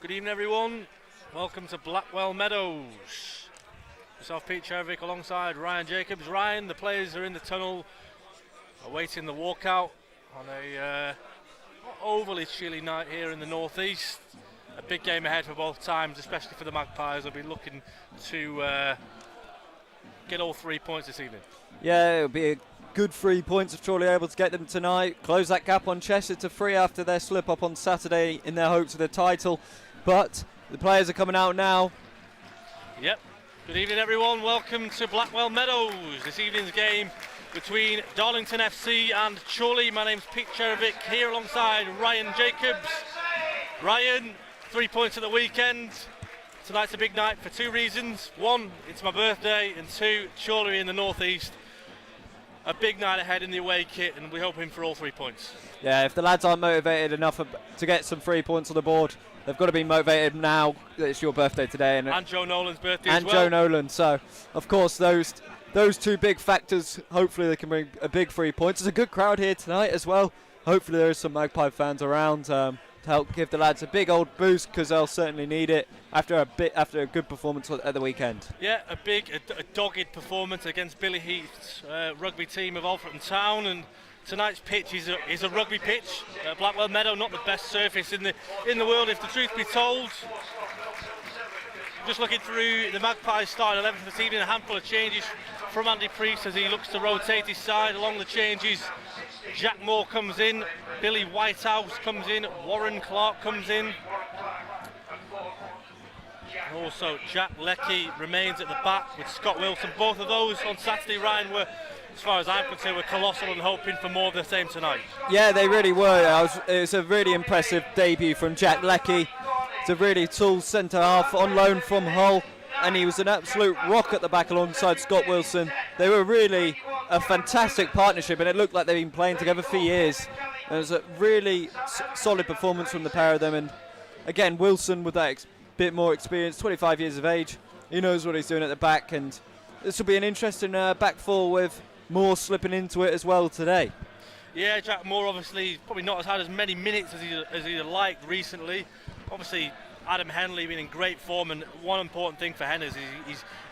Good evening, everyone. Welcome to Blackwell Meadows. Myself, Pete Tscherewik, alongside Ryan Jacobs. Ryan, the players are in the tunnel, awaiting the walkout on a not overly chilly night here in the northeast. A big game ahead for both times, especially for the Magpies. They'll be looking to get all 3 points this evening. Yeah, it'll be a good 3 points if Chorley are able to get them tonight. Close that gap on Chester to 3 after their slip up on Saturday in their hopes of the title. But the players are coming out now. Yep. Good evening, everyone. Welcome to Blackwell Meadows. This evening's game between Darlington FC and Chorley. My name's Pete Tscherewik, here alongside Ryan Jacobs. Ryan, 3 points at the weekend. Tonight's a big night for two reasons. One, it's my birthday, and two, Chorley in the northeast. A big night ahead in the away kit, and we're hoping for all 3 points. Yeah, if the lads aren't motivated enough to get some 3 points on the board, they've got to be motivated now. It's your birthday today. And Joe Nolan's birthday as and well. Joe Nolan. So, of course, those two big factors, hopefully they can bring a big 3 points. There's a good crowd here tonight as well. Hopefully there is some Magpie fans around to help give the lads a big old boost, because they'll certainly need it after a good performance at the weekend. Yeah, a dogged performance against Billy Heath's rugby team of Alfreton Town, and tonight's pitch is a rugby pitch. Blackwell Meadow, not the best surface in the world, if the truth be told. Just looking through the Magpies starting 11 for this evening, a handful of changes from Andy Priest as he looks to rotate his side. Along the changes, Jack Moore comes in, Billy Whitehouse comes in, Warren Clark comes in. And also Jack Leckie remains at the back with Scott Wilson. Both of those on Saturday, Ryan, were, as far as I'm concerned, were colossal and hoping for more of the same tonight. Yeah, they really were. It was a really impressive debut from Jack Leckie. It's a really tall centre half on loan from Hull, and he was an absolute rock at the back alongside Scott Wilson. They were really a fantastic partnership, and it looked like they've been playing together for years. It was a really solid performance from the pair of them, and again, Wilson with that bit more experience, 25 years of age, he knows what he's doing at the back, and this will be an interesting back four with Moore slipping into it as well today. Yeah, Jack Moore obviously probably not had as many minutes as he'd liked recently. Obviously, Adam Henley been in great form, and one important thing for Hen is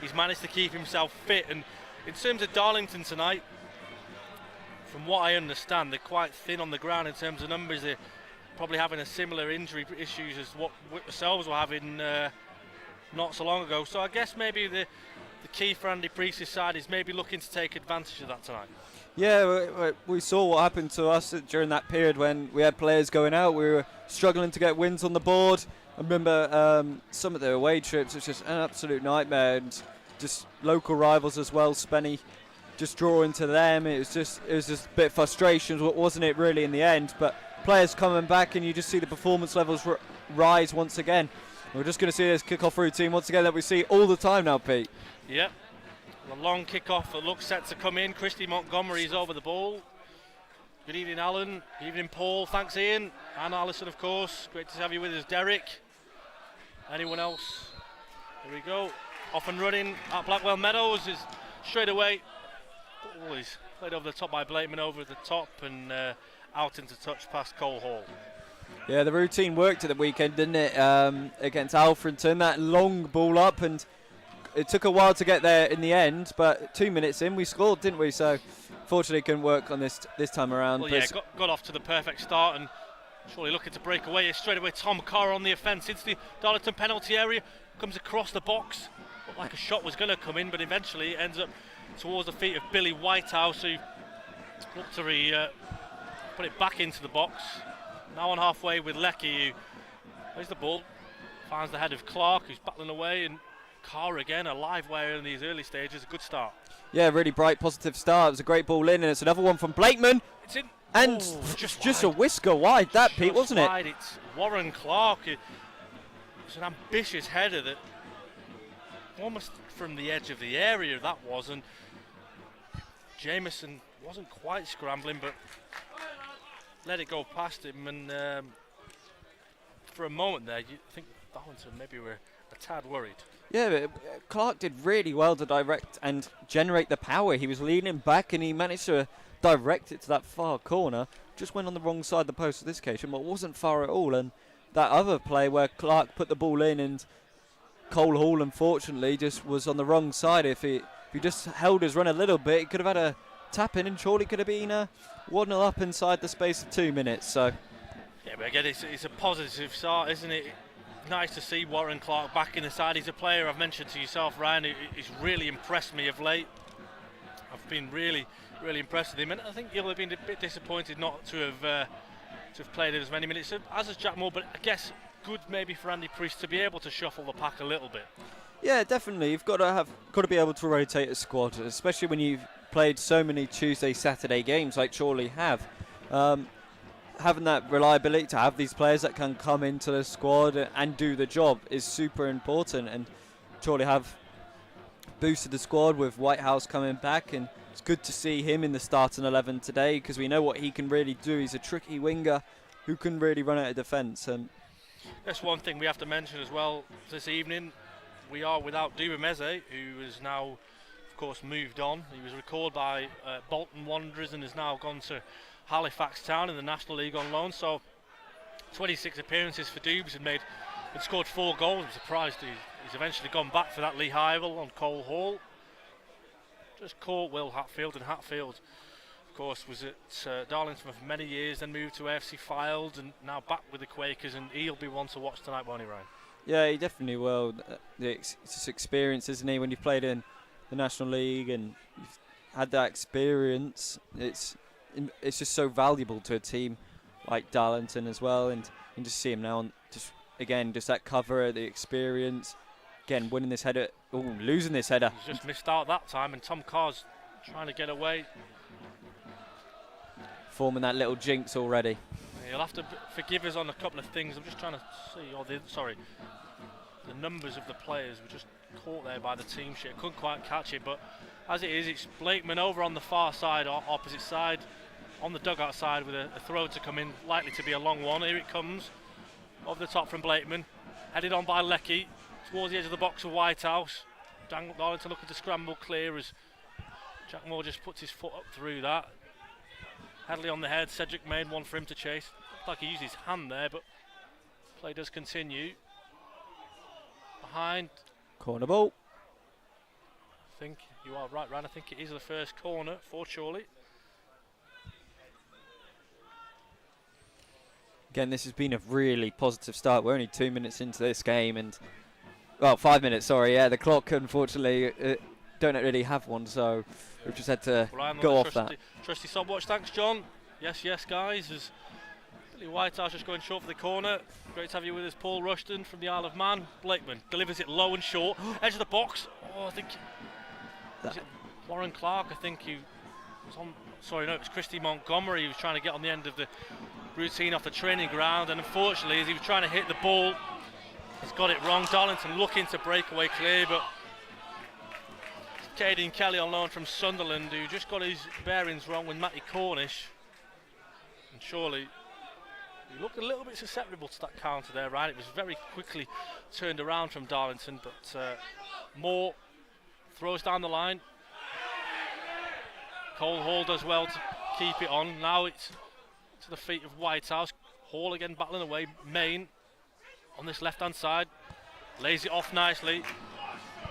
he's managed to keep himself fit. And in terms of Darlington tonight, from what I understand, they're quite thin on the ground in terms of numbers. They're probably having a similar injury issues as what ourselves were having not so long ago. So I guess maybe the key for Andy Priest's side is maybe looking to take advantage of that tonight. Yeah, we saw what happened to us during that period when we had players going out. We were struggling to get wins on the board. I remember some of the away trips, it's just an absolute nightmare, and just local rivals as well, Spenny, just drawing to them. It was just a bit of frustration, wasn't it, really, in the end? But players coming back, and you just see the performance levels rise once again. We're just going to see this kick-off routine once again that we see all the time now, Pete. Yep. A long kick-off that looks set to come in. Christy Montgomery's over the ball. Good evening, Alan. Good evening, Paul. Thanks, Ian. And Alison, of course. Great to have you with us, Derek. Anyone else? Here we go. Off and running at Blackwell Meadows is straight away. Oh, he's played over the top by Blakeman, over the top and out into touch past Cole Hall. Yeah, the routine worked at the weekend, didn't it? Against Alfreton, that long ball up, and it took a while to get there in the end, but 2 minutes in we scored, didn't we? So fortunately it couldn't work on this time around. Well, yeah, got off to the perfect start, and surely looking to break away. Straight away Tom Carr on the offence into the Darlington penalty area, comes across the box. Looked like a shot was going to come in, but eventually it ends up towards the feet of Billy Whitehouse, who looked to put it back into the box. Now on halfway with Leckie, who plays the ball, finds the head of Clark, who's battling away, and Carr again, a live wire in these early stages. A good start. Yeah, really bright, positive start. It was a great ball in, and it's another one from Blakeman. It's in. And just a whisker wide, that, Pete, wasn't it? Wide. It's Warren Clark. It's an ambitious header that almost from the edge of the area that was, and Jameson wasn't quite scrambling, but let it go past him, and for a moment there, you think Darlington maybe were a tad worried. Yeah, but Clark did really well to direct and generate the power. He was leaning back, and he managed to direct it to that far corner. Just went on the wrong side of the post for this occasion, but wasn't far at all. And that other play where Clark put the ball in and Cole Hall unfortunately just was on the wrong side. If he just held his run a little bit, he could have had a tap in and Chorley could have been 1-0 up inside the space of 2 minutes. So yeah, but again, it's a positive start, isn't it? Nice to see Warren Clark back in the side. He's a player I've mentioned to yourself, Ryan, who's really impressed me of late. I've been really impressed with him, and I think he'll have been a bit disappointed not to have played as many minutes as has Jack Moore, but I guess good maybe for Andy Priest to be able to shuffle the pack a little bit. Yeah, definitely. You've got to be able to rotate a squad, especially when you've played so many Tuesday, Saturday games like Chorley have. Having that reliability to have these players that can come into the squad and do the job is super important, and Chorley have boosted the squad with Whitehouse coming back, and it's good to see him in the starting 11 today because we know what he can really do. He's a tricky winger who can really run out of defence. And that's one thing we have to mention as well this evening. We are without Dubameze, who is now, of course, moved on. He was recalled by Bolton Wanderers and has now gone to Halifax Town in the National League on loan. So 26 appearances for Dubes and scored 4 goals. I'm surprised he's eventually gone back for that Lee Hivell on Cole Hall. Just caught Will Hatfield, and Hatfield, of course, was at Darlington for many years, then moved to AFC Fylde and now back with the Quakers, and he'll be one to watch tonight, won't he, Ryan? Yeah, he definitely will. It's just experience, isn't he? When you've played in the National League and you've had that experience, it's just so valuable to a team like Darlington as well. And you can just see him now, just that cover, the experience. Again, winning this header, losing this header. He's just missed out that time, and Tom Carr's trying to get away. Forming that little jinx already. He'll have to forgive us on a couple of things. I'm just trying to see, the numbers of the players were just caught there by the team sheet. Couldn't quite catch it, but as it is, it's Blakeman over on the far side, or opposite side, on the dugout side with a throw to come in, likely to be a long one. Here it comes, over the top from Blakeman, headed on by Leckie, towards the edge of the box of Whitehouse. Darlington looking to scramble clear as Jack Moore just puts his foot up through that. Hadley on the head, Tscherewik made one for him to chase. Looked like he used his hand there, but play does continue. Behind. Corner ball. I think you are right, Ryan. I think it is the first corner for Chorley. Again, this has been a really positive start. We're only 2 minutes into this game, and 5 minutes, sorry. Yeah, the clock, unfortunately, don't really have one, so we've just had to go off that. Trusty stopwatch, thanks, John. Yes, guys. As Billy Whitehouse just going short for the corner. Great to have you with us, Paul Rushton from the Isle of Man. Blakeman delivers it low and short, edge of the box. I think was it Warren Clark. I think he was on. Sorry, no, it was Christy Montgomery. He was trying to get on the end of the routine off the training ground, and unfortunately, as he was trying to hit the ball, he's got it wrong. Darlington looking to break away clear, but Caden Kelly on loan from Sunderland, who just got his bearings wrong with Matty Cornish. And surely he looked a little bit susceptible to that counter there, right? It was very quickly turned around from Darlington, but Moore throws down the line. Cole Hall does well to keep it on. Now it's to the feet of Whitehouse. Hall again battling away. Main on this left-hand side. Lays it off nicely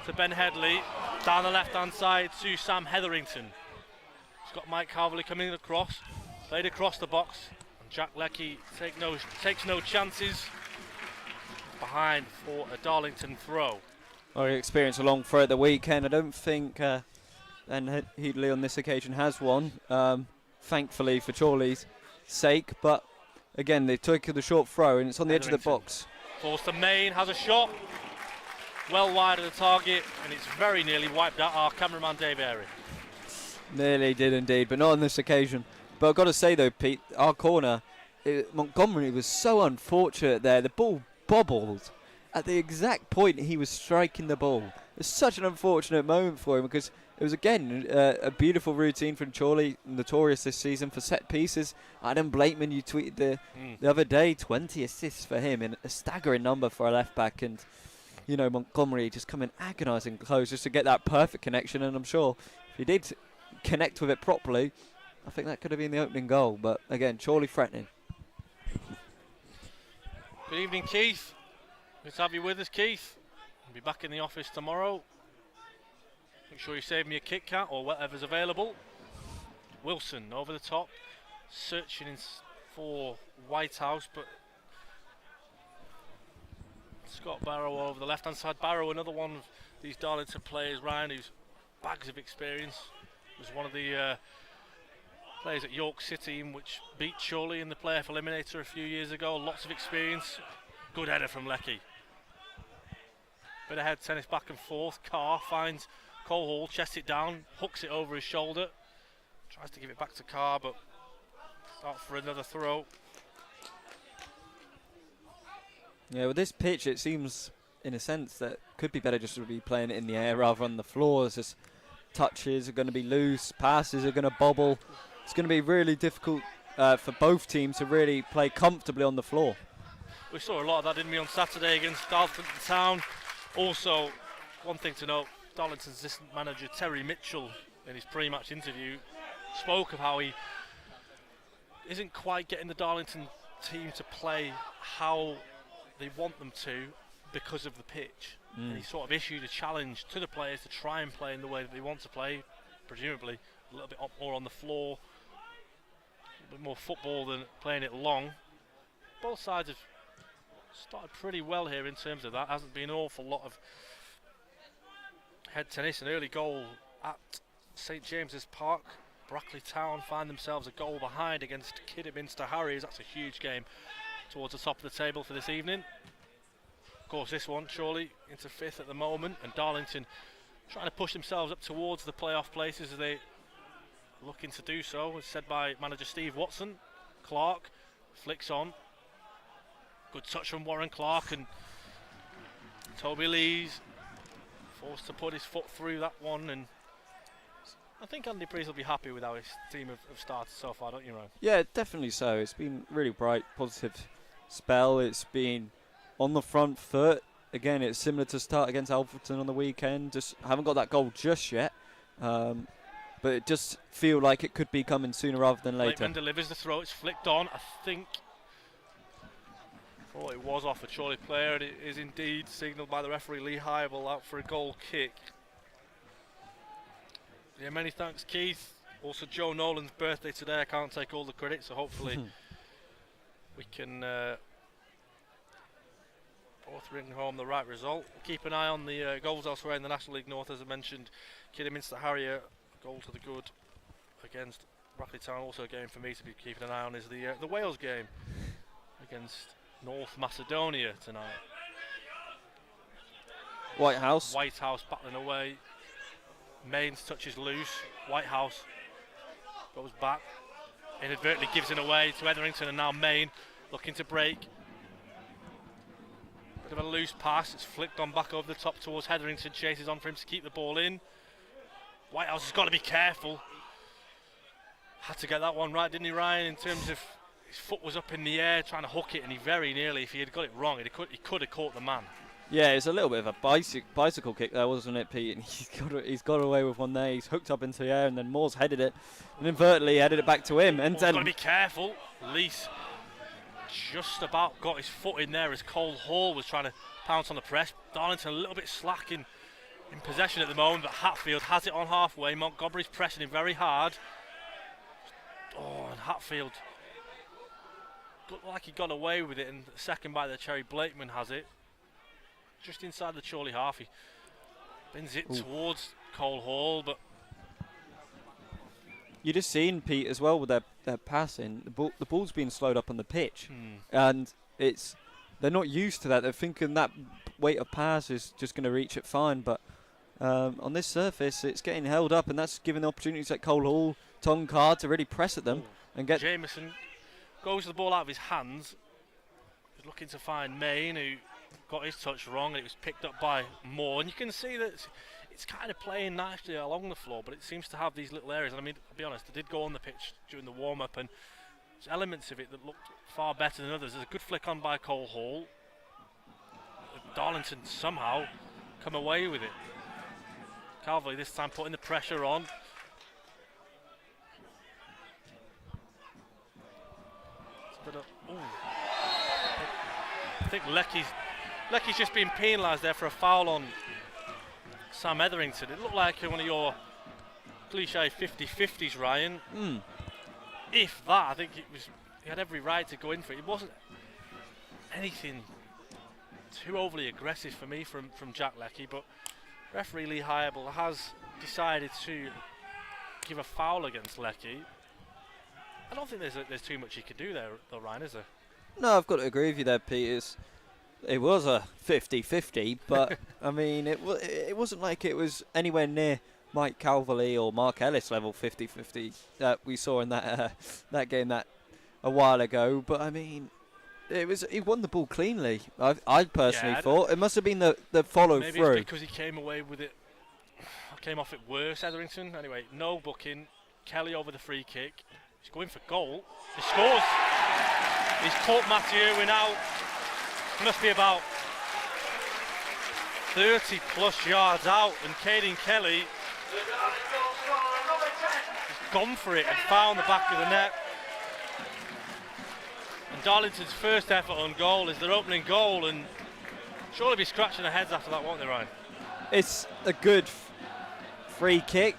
to Ben Headley. Down the left-hand side to Sam Hetherington. He's got Mike Carverley coming across. Played across the box. And Jack Leckie takes no chances. Behind for a Darlington throw. Already experienced a long throw at the weekend. I don't think Ben Headley on this occasion has one. Thankfully for Chorley's sake. But again, they took the short throw and it's on the edge of the box. Falls to Main, has a shot. Well wide of the target, and it's very nearly wiped out our cameraman Dave Airy. Nearly did indeed, but not on this occasion. But I've got to say though, Pete, our corner, Montgomery was so unfortunate there. The ball bobbled at the exact point he was striking the ball. It's such an unfortunate moment for him because it was again a beautiful routine from Chorley, notorious this season for set pieces. Adam Blakeman, you tweeted the other day, 20 assists for him, and a staggering number for a left back. And you know, Montgomery just coming agonising close just to get that perfect connection, and I'm sure if he did connect with it properly, I think that could have been the opening goal. But again, Chorley threatening. Good evening, Keith. Good to have you with us, Keith. I'll be back in the office tomorrow. Make sure you save me a Kit Kat or whatever's available. Wilson over the top, searching for Whitehouse, but Scott Barrow over the left-hand side. Barrow, another one of these Darlington players, Ryan, who's bags of experience. Was one of the players at York City, which beat Chorley in the playoff eliminator a few years ago. Lots of experience. Good header from Leckie. Bit of head tennis back and forth. Carr finds Cole Hall, chests it down, hooks it over his shoulder. Tries to give it back to Carr, but out for another throw. Yeah, with this pitch, it seems, in a sense, that could be better just to be playing it in the air rather than the floor. It's just touches are going to be loose, passes are going to bobble. It's going to be really difficult for both teams to really play comfortably on the floor. We saw a lot of that, didn't we, on Saturday against Darlington Town. Also, one thing to note, Darlington's assistant manager Terry Mitchell, in his pre-match interview, spoke of how he isn't quite getting the Darlington team to play how they want them to because of the pitch. And he sort of issued a challenge to the players to try and play in the way that they want to play, presumably a little bit more on the floor, a bit more football than playing it long. Both sides have started pretty well here in terms of that. Hasn't been an awful lot of head tennis. An early goal at St James's Park. Brackley Town find themselves a goal behind against Kidderminster Harriers. That's a huge game towards the top of the table for this evening. Of course, this one, Chorley into 5th at the moment, and Darlington trying to push themselves up towards the playoff places as they looking to do so, as said by manager Steve Watson. Clark flicks on. Good touch from Warren Clark, and Toby Lees forced to put his foot through that one, and I think Andy Priest will be happy with how his team have started so far, don't you, Ryan? Yeah, definitely so. It's been really bright, positive spell. It's been on the front foot. Again, it's similar to start against Alfreton on the weekend. Just haven't got that goal just yet. But it just feel like it could be coming sooner rather than later. Blakeman delivers the throw. It's flicked on. I think thought it was off a Chorley player, and it is indeed signalled by the referee Lee Hybel out for a goal kick. Yeah, many thanks, Keith. Also, Joe Nolan's birthday today. I can't take all the credit, so hopefully we can both bring home the right result. Keep an eye on the goals elsewhere in the National League North, as I mentioned. Kidderminster Harrier, goal to the good against Brackley Town. Also a game for me to be keeping an eye on is the Wales game against North Macedonia tonight. Whitehouse battling away. Main's touch is loose. Whitehouse goes back. Inadvertently gives it away to Etherington, and now Main looking to break. Bit of a loose pass. It's flicked on back over the top towards Hetherington. Chases on for him to keep the ball in. Whitehouse has got to be careful. Had to get that one right, didn't he, Ryan? In terms of his foot was up in the air trying to hook it, and he very nearly, if he had got it wrong, he could have caught the man. Yeah, it's a little bit of a bicycle kick there, wasn't it, Pete? And he's got away with one there. He's hooked up into the air, and then Moore's headed it, and inadvertently headed it back to him. And then got to be careful. Lees just about got his foot in there as Cole Hall was trying to pounce on the press. Darlington a little bit slack in possession at the moment, but Hatfield has it on halfway. Montgomery's pressing him very hard. Oh, and Hatfield looked like he got away with it, and the second by the cherry, Blakeman has it. Just inside the Chorley half, he bends it towards Cole Hall, but you're just seeing, Pete, as well with their passing. The ball's being slowed up on the pitch, and they're not used to that. They're thinking that weight of pass is just going to reach it fine, but on this surface, it's getting held up, and that's giving the opportunities like Cole Hall, Tom Card to really press at them and get. Jameson goes the ball out of his hands. He's looking to find Main, who got his touch wrong, and it was picked up by Moore. And you can see that it's kind of playing nicely along the floor, but it seems to have these little areas. And I mean, to be honest, I did go on the pitch during the warm-up, and there's elements of it that looked far better than others. There's a good flick on by Cole Hall. Darlington somehow come away with it. Calvary this time putting the pressure on. It's a bit of, think Lecky's just been penalised there for a foul on Sam Etherington. It looked like one of your cliche 50-50s, Ryan. If that, I think he had every right to go in for it. It wasn't anything too overly aggressive for me from Jack Leckie, but referee Lee Hyable has decided to give a foul against Leckie. I don't think there's too much he could do there, though, Ryan, is there? No, I've got to agree with you there, Pete. It was a 50-50, but I mean, it wasn't like it was anywhere near Mike Calverley or Mark Ellis level 50-50 that we saw in that game that a while ago. But I mean, he won the ball cleanly. I personally thought it must have been the follow maybe through. Maybe it's because he came away with it. Came off it worse, Etherington. Anyway, no booking. Kelly over the free kick. He's going for goal. He scores. He's caught Matthew Irwin out. Must be about 30 plus yards out, and Caden Kelly has gone for it and found the back of the net. And Darlington's first effort on goal is their opening goal, and surely be scratching their heads after that, won't they, Ryan? It's a good free kick.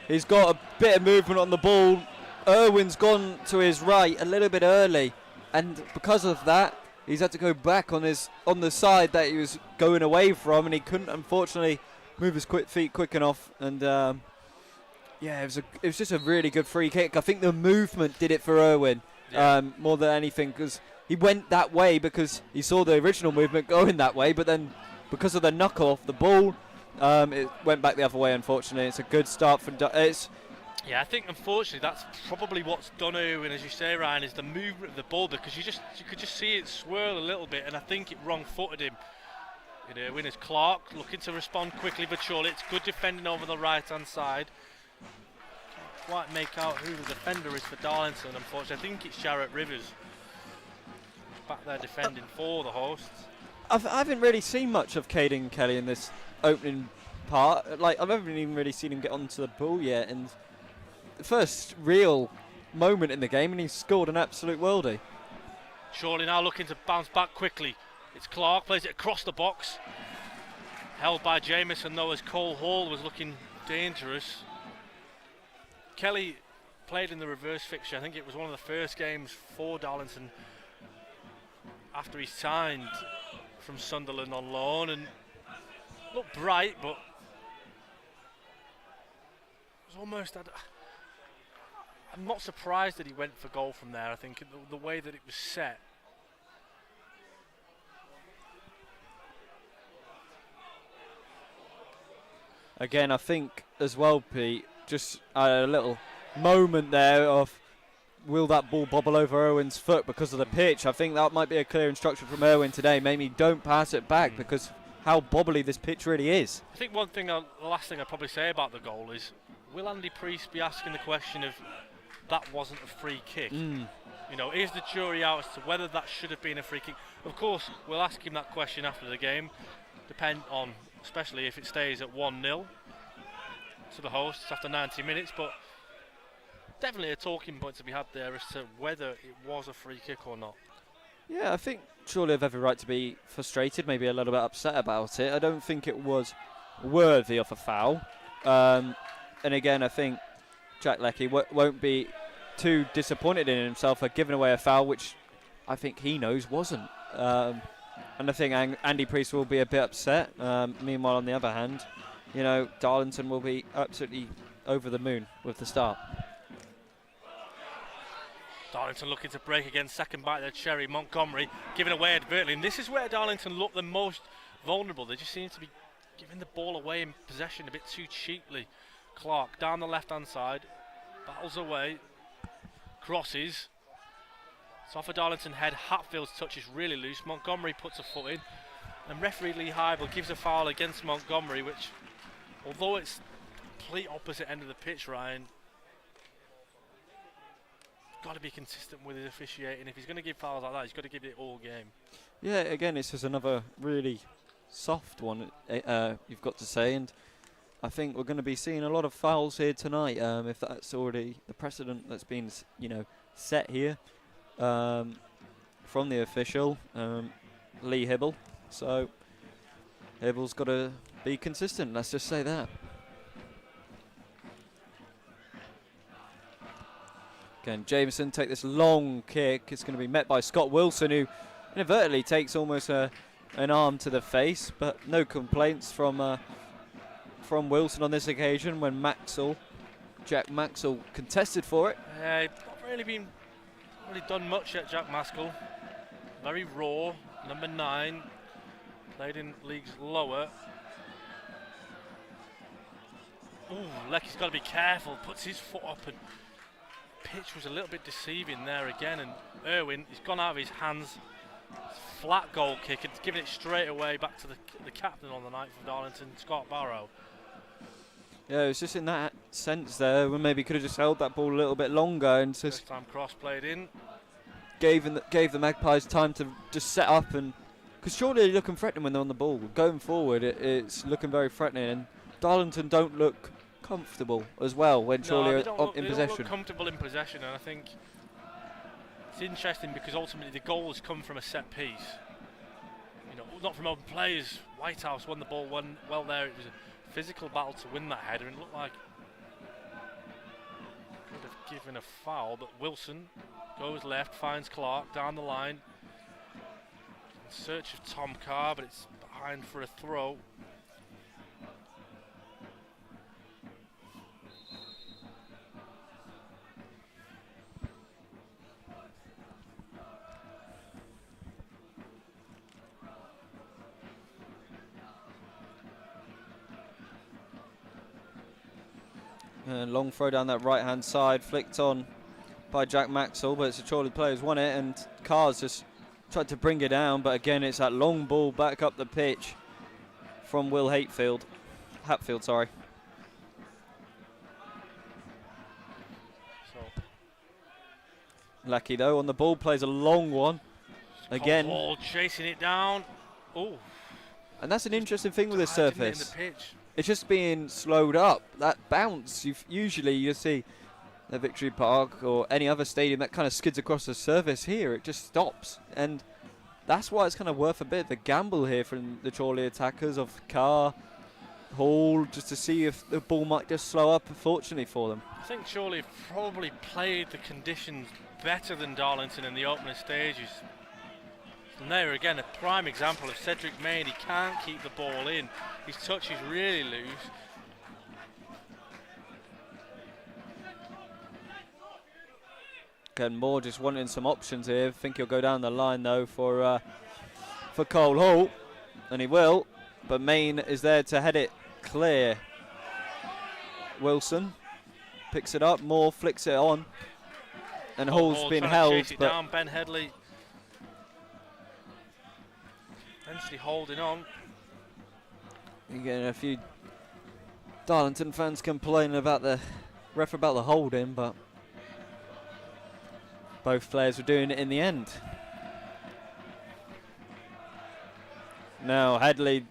He's got a bit of movement on the ball. Irwin's gone to his right a little bit early, and because of that, he's had to go back on the side that he was going away from, and he couldn't, unfortunately, move his feet quick enough. And it was just a really good free kick. I think the movement did it for Irwin more than anything, because he went that way because he saw the original movement going that way, but then because of the knuckle off the ball, it went back the other way. Unfortunately, it's a good start from. Yeah, I think unfortunately that's probably what's done Irwin, as you say, Ryan, is the movement of the ball, because you could just see it swirl a little bit, and I think it wrong-footed him. Irwin is Clark looking to respond quickly but surely. It's good defending over the right-hand side. Can't quite make out who the defender is for Darlington, unfortunately. I think it's Jarrett Rivers back there defending for the hosts. I haven't really seen much of Caden Kelly in this opening part. Like, I've never even really seen him get onto the ball yet, and the first real moment in the game, and he's scored an absolute worldie. Chorley now looking to bounce back quickly. It's Clark, plays it across the box. Held by Jamieson though, as Cole Hall was looking dangerous. Kelly played in the reverse fixture. I think it was one of the first games for Darlington after he signed from Sunderland on loan, and looked bright, but it was almost... I'm not surprised that he went for goal from there. I think the way that it was set. Again, I think as well, Pete, just a little moment there of will that ball bobble over Irwin's foot because of the pitch. I think that might be a clear instruction from Irwin today. Maybe don't pass it back because how bobbly this pitch really is. I think the last thing I'd probably say about the goal is, will Andy Priest be asking the question of that wasn't a free kick? Is the jury out as to whether that should have been a free kick? Of course, we'll ask him that question after the game, depend on, especially if it stays at 1-0 to the hosts after 90 minutes, but definitely a talking point to be had there as to whether it was a free kick or not. Yeah, I think surely have every right to be frustrated, maybe a little bit upset about it. I don't think it was worthy of a foul. And again, I think Jack Leckie won't be too disappointed in himself for giving away a foul, which I think he knows wasn't. And I think Andy Priest will be a bit upset. Meanwhile, on the other hand, Darlington will be absolutely over the moon with the start. Darlington looking to break again, second bite there, Cherry Montgomery giving away advertently, and this is where Darlington look the most vulnerable. They just seem to be giving the ball away in possession a bit too cheaply. Clark down the left-hand side, battles away, crosses. It's off a Darlington head. Hatfield's touch is really loose. Montgomery puts a foot in, and referee Lee Hyable gives a foul against Montgomery, which, although it's complete opposite end of the pitch, Ryan, got to be consistent with his officiating. If he's going to give fouls like that, he's got to give it all game. Yeah, again, this is another really soft one, you've got to say, and I think we're going to be seeing a lot of fouls here tonight, if that's already the precedent that's been, set here from the official, Lee Hibble. So Hibble's got to be consistent, let's just say that. Again, Jameson take this long kick. It's going to be met by Scott Wilson, who inadvertently takes almost an arm to the face, but no complaints from Wilson on this occasion when Jack Maxwell contested for it. Not really done much yet, Jack Maxwell. Very raw, number 9, played in leagues lower. Ooh, Lecky's got to be careful, puts his foot up, and pitch was a little bit deceiving there again, and Irwin, he's gone out of his hands. Flat goal kick, and giving it straight away back to the captain on the night for Darlington, Scott Barrow. Yeah, it was just in that sense there, when maybe could have just held that ball a little bit longer and just first time cross played in. Gave the Magpies time to just set up, and because Chorley are looking threatening when they're on the ball. Going forward, it's looking very threatening, and Darlington don't look comfortable as well when Chorley are in possession. They don't look comfortable in possession, and I think it's interesting because ultimately the goals come from a set piece. You know, not from open plays. Whitehouse won the ball well there. It was a physical battle to win that header, and it looked like could have given a foul, but Wilson goes left, finds Clark down the line in search of Tom Carr, but it's behind for a throw. And long throw down that right-hand side, flicked on by Jack Maxwell, but it's a Chorley player who's won it, and Carr's just tried to bring it down, but again it's that long ball back up the pitch from Will Hatfield, sorry. Lucky though on the ball, plays a long one again. Ball chasing it down. Oh, and that's an interesting thing with this surface. In the pitch. It's just being slowed up. That bounce, usually you see at Victory Park or any other stadium that kind of skids across the surface. Here it just stops, and that's why it's kind of worth a bit of a gamble here from the Chorley attackers of Carr, Hall, just to see if the ball might just slow up, fortunately for them. I think Chorley probably played the conditions better than Darlington in the opening stages. And there again, a prime example of Cedric Main. He can't keep the ball in. His touch is really loose. Again, Moore just wanting some options here. I think he'll go down the line though for Cole Hall, and he will. But Main is there to head it clear. Wilson picks it up. Moore flicks it on, and Hall's been held. But down. Ben Headley eventually holding on. You're getting a few Darlington fans complaining about the ref about the holding, but both players were doing it in the end. Now Headley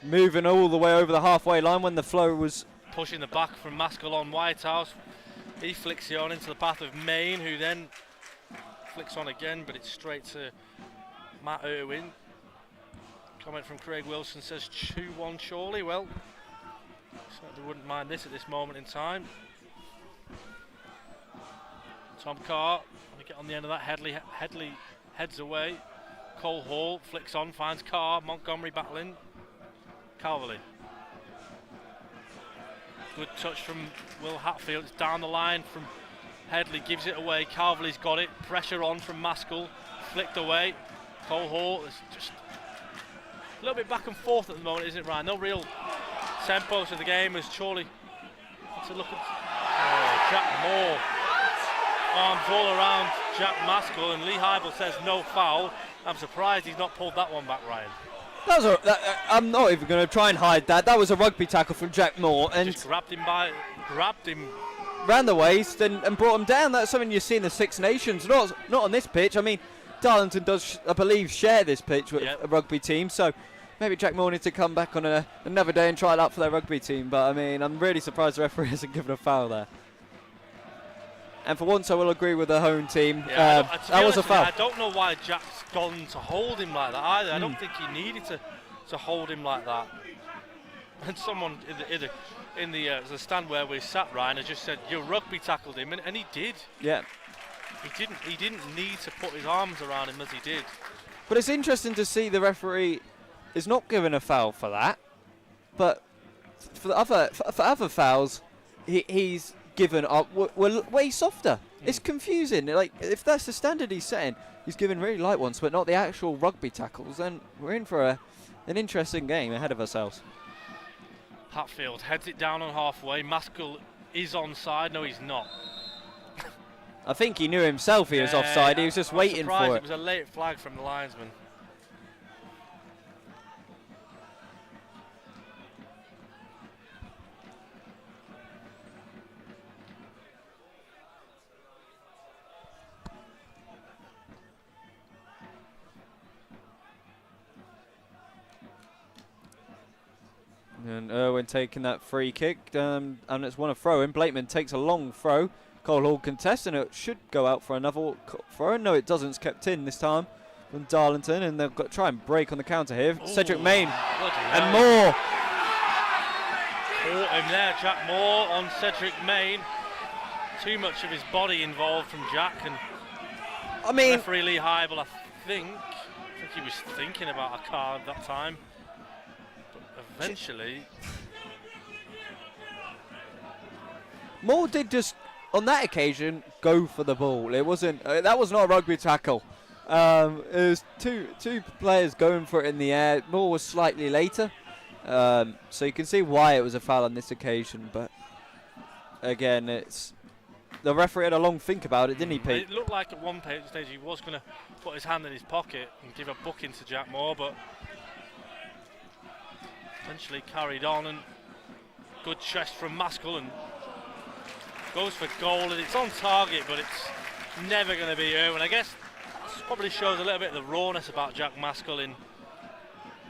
moving all the way over the halfway line when the flow was pushing the back from Maskell on Whitehouse. He flicks it on into the path of Main, who then flicks on again, but it's straight to Matt Irwin. Comment from Craig Wilson says 2-1 Chorley. Well, certainly wouldn't mind this at this moment in time. Tom Carr, want to get on the end of that. Headley heads away. Cole Hall flicks on, finds Carr. Montgomery battling. Calverley. Good touch from Will Hatfield. It's down the line from Headley, gives it away. Calverley's got it. Pressure on from Maskell. Flicked away. Cole Hall is just a little bit back and forth at the moment, isn't it, Ryan? No real tempo to the game as Chorley. Let's look at Jack Moore. Arms all around Jack Maskell, and Lee Hybel says no foul. I'm surprised he's not pulled that one back, Ryan. I'm not even going to try and hide that. That was a rugby tackle from Jack Moore, and just grabbed him round the waist and brought him down. That's something you see in the Six Nations, not on this pitch. I mean, Darlington does, I believe, share this pitch with a rugby team, so maybe Jack Moore needs to come back on another day and try it out for their rugby team. But I mean, I'm really surprised the referee hasn't given a foul there. And for once, I will agree with the home team. Yeah, that was a foul. I don't know why Jack's gone to hold him like that either. I don't think he needed to hold him like that. And someone in the stand where we sat, Ryan, has just said, "You rugby tackled him," and he did. Yeah. He didn't need to put his arms around him as he did. But it's interesting to see the referee is not given a foul for that, but for other fouls, he's given up way softer. It's confusing. Like, if that's the standard he's setting, he's given really light ones, but not the actual rugby tackles. Then we're in for an interesting game ahead of ourselves. Hatfield heads it down on halfway. Maskell is onside. No, he's not. I think he knew himself he was offside. He was just waiting for it. It was a late flag from the linesman. And Irwin taking that free kick, and it's one of throw in. Blakeman takes a long throw. Cole Hall contests, and it should go out for another throw. No, it doesn't. It's kept in this time from Darlington, and they've got to try and break on the counter here. Ooh, Tscherewik Main and Moore. Caught him there, Jack Moore on Tscherewik Main. Too much of his body involved from Jack, and I mean, referee Lee Hybel, I think he was thinking about a card that time. Eventually, Moore did just, on that occasion, go for the ball. It wasn't. That was not a rugby tackle. It was two players going for it in the air. Moore was slightly later, so you can see why it was a foul on this occasion. But again, it's the referee had a long think about it, didn't he, Pete? It looked like at one stage he was going to put his hand in his pocket and give a booking to Jack Moore, but eventually carried on, and good chest from Maskell and goes for goal, and it's on target, but it's never going to be Irwin. I guess this probably shows a little bit of the rawness about Jack Maskell in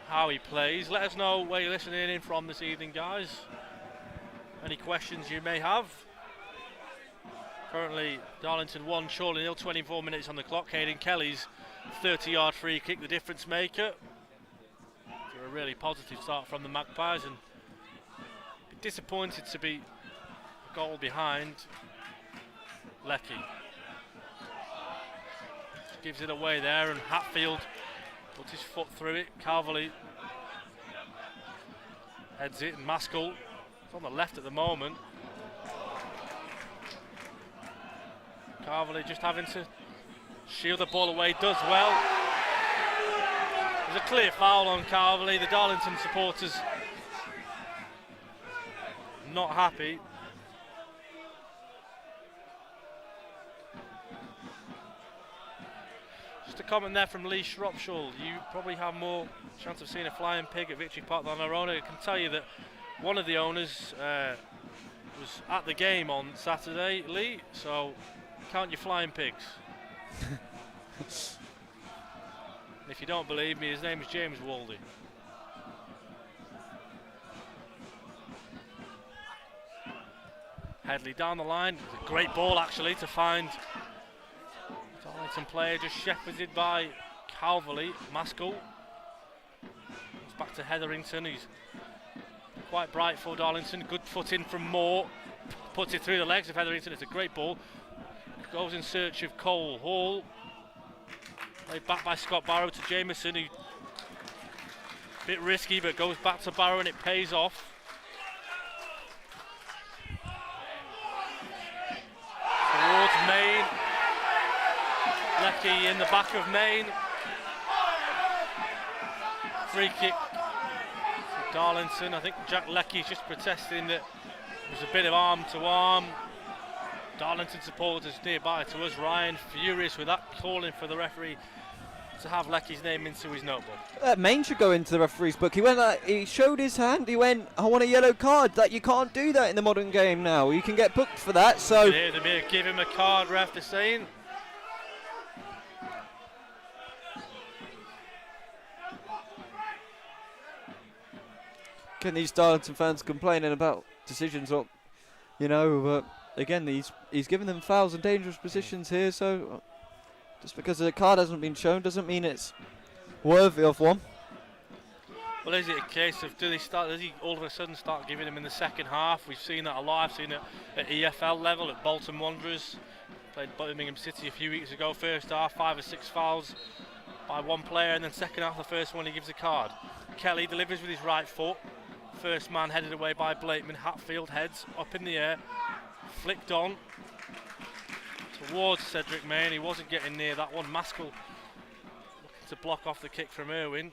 how he plays. Let us know where you're listening in from this evening, guys. Any questions you may have. Currently Darlington 1, Chorley 0, 24 minutes on the clock. Hayden Kelly's 30-yard free kick, the difference maker. A really positive start from the Magpies, and be disappointed to be a goal behind. Leckie gives it away there, and Hatfield puts his foot through it. Calverley heads it, and Maskell is on the left at the moment. Calverley just having to shield the ball away, does well. There's a clear foul on Calverley. The Darlington supporters not happy. Just a comment there from Lee Shropshall. You probably have more chance of seeing a flying pig at Victory Park than our owner. I can tell you that one of the owners was at the game on Saturday, Lee, so count your flying pigs. If you don't believe me, his name is James Waldy. Headley down the line. It's a great ball actually to find Darlington player, just shepherded by Calverley. Maskell. It's back to Hetherington. He's quite bright for Darlington. Good foot in from Moore. Puts it through the legs of Hetherington. It's a great ball. Goes in search of Cole Hall. Played back by Scott Barrow to Jameson, who a bit risky, but goes back to Barrow, and it pays off. Towards Main. Leckie in the back of Main. Free kick for Darlington. I think Jack Leckie's just protesting that it was a bit of arm to arm. Darlington supporters nearby to us. Ryan furious with that, calling for the referee to have Leckie's name into his notebook. Main should go into the referee's book. He went, he showed his hand. He went, "I want a yellow card." That you can't do that in the modern game now. You can get booked for that. So they may give him a card. Ref, they're saying. Can these Darlington fans complaining about decisions, or, you know? again, he's given them fouls and dangerous positions here, so just because the card hasn't been shown doesn't mean it's worthy of one. Well, is it a case of does he all of a sudden start giving him in the second half? We've seen that a lot. I've seen it at EFL level at Bolton Wanderers. Played Birmingham City a few weeks ago. First half, 5 or 6 fouls by one player, and then second half, the first one he gives a card. Kelly delivers with his right foot. First man headed away by Blakeman. Hatfield heads up in the air, flicked on towards Cedric Main. He wasn't getting near that one. Maskell looking to block off the kick from Irwin.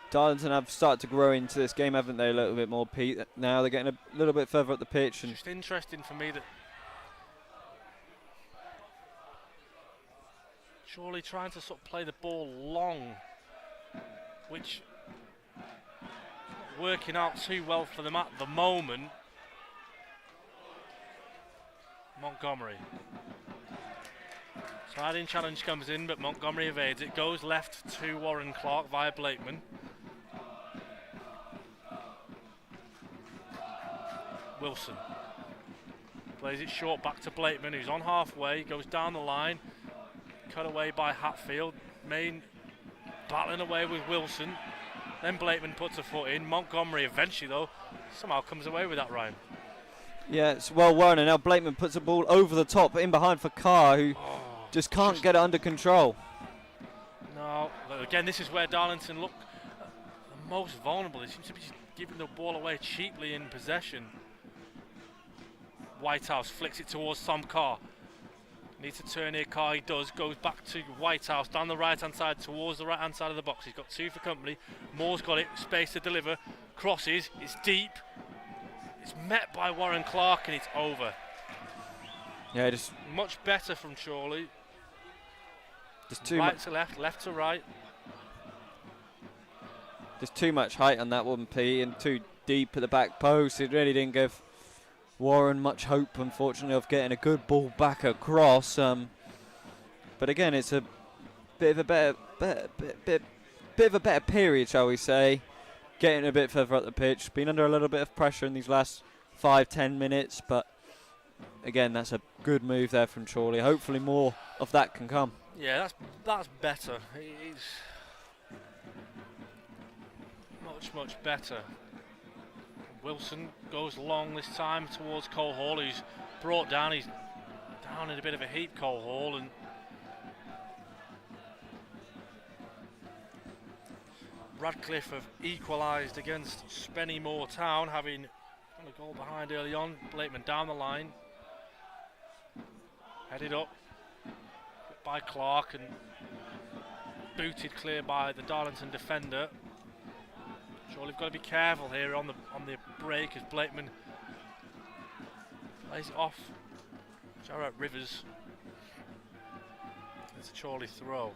Darlington have started to grow into this game, haven't they? A little bit more, Pete. Now they're getting a little bit further up the pitch. And just interesting for me that Chorley trying to sort of play the ball long, which working out too well for them at the moment. Montgomery. Sliding challenge comes in, but Montgomery evades it. Goes left to Warren Clark via Blakeman. Wilson plays it short back to Blakeman, who's on halfway, goes down the line, cut away by Hatfield. Main battling away with Wilson, then Blakeman puts a foot in. Montgomery eventually, though, somehow comes away with that, Ryan. Yeah, it's well run, and now Blakeman puts the ball over the top, in behind for Carr, who just can't get it under control. No, again, this is where Darlington look the most vulnerable. They seem to be just giving the ball away cheaply in possession. Whitehouse flicks it towards Tom Carr. Needs to turn here, Carr, he does. Goes back to Whitehouse, down the right-hand side, towards the right-hand side of the box. He's got 2 for company. Moore's got it, space to deliver. Crosses, it's deep. It's met by Warren Clark, and it's over. Yeah, just much better from Chorley. Just too right to left, left to right. There's too much height on that one, Pete, and too deep at the back post. It really didn't give Warren much hope, unfortunately, of getting a good ball back across. But again, it's a bit of a better period, shall we say. Getting a bit further up the pitch, been under a little bit of pressure in these last 5-10 minutes, but again, that's a good move there from Chorley. Hopefully more of that can come. Yeah, that's better. It's much better. Wilson goes long this time towards Cole Hall, who's brought down. He's down in a bit of a heap, Cole Hall, and Radcliffe have equalised against Spennymoor Town, having a goal behind early on. Blakeman down the line, headed up by Clark and booted clear by the Darlington defender. Surely we've got to be careful here on the break as Blakeman plays it off Jarrett Rivers. It's a Chorley throw.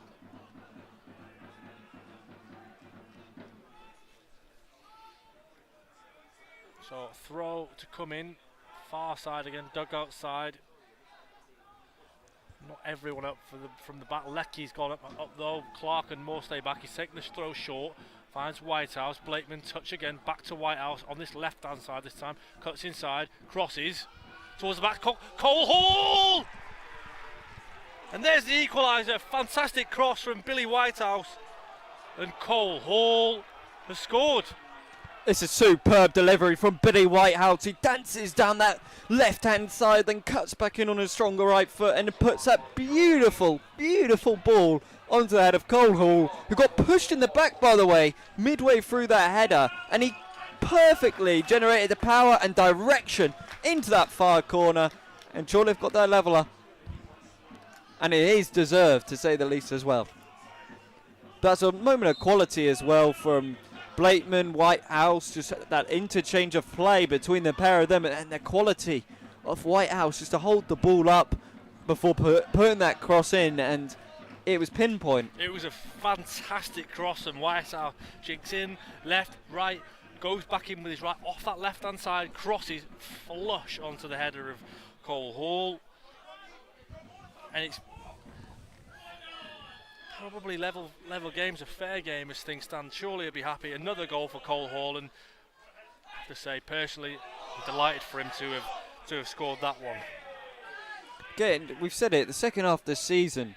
So throw to come in, far side again, dugout side. Not everyone up from the back. Lecky's gone up though. Clark and Moore stay back. He's taking this throw short. Finds Whitehouse. Blakeman touch again. Back to Whitehouse on this left hand side this time. Cuts inside. Crosses towards the back. Cole Hall! And there's the equaliser. Fantastic cross from Billy Whitehouse. And Cole Hall has scored. It's a superb delivery from Billy Whitehouse. He dances down that left-hand side, then cuts back in on his stronger right foot and puts that beautiful, beautiful ball onto the head of Cole Hall, who got pushed in the back, by the way, midway through that header. And he perfectly generated the power and direction into that far corner. And Chorley have got their leveller. And it is deserved, to say the least, as well. That's a moment of quality as well from Blakeman, Whitehouse, just that interchange of play between the pair of them, and the quality of Whitehouse just to hold the ball up before putting that cross in, and it was pinpoint. It was a fantastic cross, and Whitehouse jigs in, left, right, goes back in with his right, off that left-hand side, crosses flush onto the header of Cole Hall, and it's probably level games, a fair game as things stand. Surely he'll be happy. Another goal for Cole Hall, and have to say, personally, I'm delighted for him to have scored that one. Again, we've said it, the second half of the season,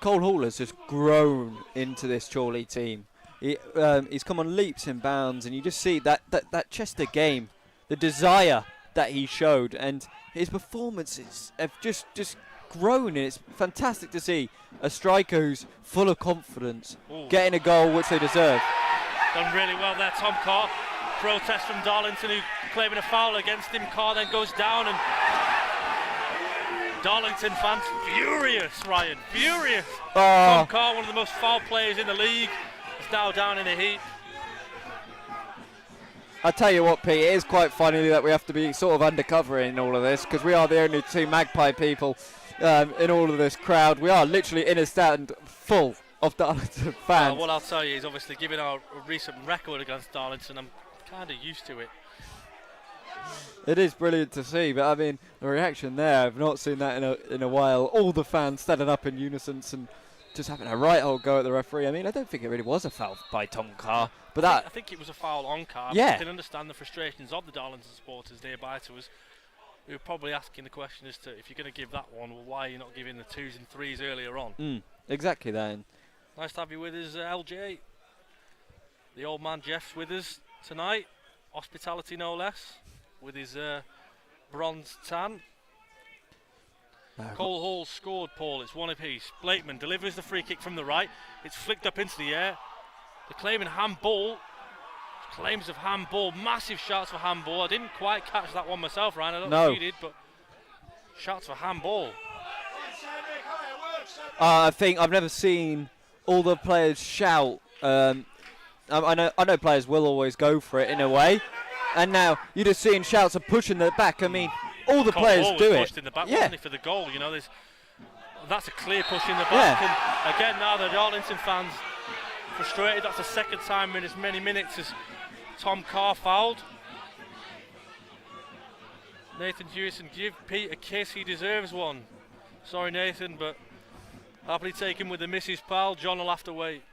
Cole Hall has just grown into this Chorley team. He's come on leaps and bounds, and you just see that Chester game, the desire that he showed, and his performances have just grown, and it's fantastic to see a striker who's full of confidence getting a goal which they deserve. Done really well there, Tom Carr. Protest from Darlington, who claiming a foul against him. Carr then goes down, and Darlington fans furious, Ryan, furious. Tom Carr, one of the most foul players in the league, is now down in a heap. I tell you what, Pete, it is quite funny that we have to be sort of undercover in all of this, because we are the only two Magpie people in all of this crowd. We are literally in a stand full of Darlington fans. What I'll tell you is, obviously, given our recent record against Darlington, I'm kind of used to it. It is brilliant to see, but I mean, the reaction there, I've not seen that in a while. All the fans standing up in unison and just having a right old go at the referee. I mean, I don't think it really was a foul by Tom Carr, but I think it was a foul on Carr. Yeah. I can understand the frustrations of the Darlington supporters nearby to us, who are probably asking the question as to, if you're going to give that one, well, why are you not giving the 2s and 3s earlier on? Exactly that. Nice to have you with us, LJ. The old man Jeff's with us tonight. Hospitality, no less, with his bronze tan. Cole Hall scored, Paul. It's one apiece. Blakeman delivers the free kick from the right. It's flicked up into the air. They're claiming handball. Claims of handball. Massive shouts for handball. I didn't quite catch that one myself, Ryan. I don't know if you did, but shouts for handball. I think I've never seen all the players shout. I know players will always go for it in a way, and now you're just seeing shouts of pushing the back. I mean, all the players do it. Pushed in the back, wasn't he, for the goal? You know, that's a clear push in the back. Yeah. And again, now the Darlington fans frustrated. That's the second time in as many minutes as Tom Carr fouled. Nathan Hewison, give Pete a kiss. He deserves one. Sorry, Nathan, but happily taken with the missus, pal. John will have to wait.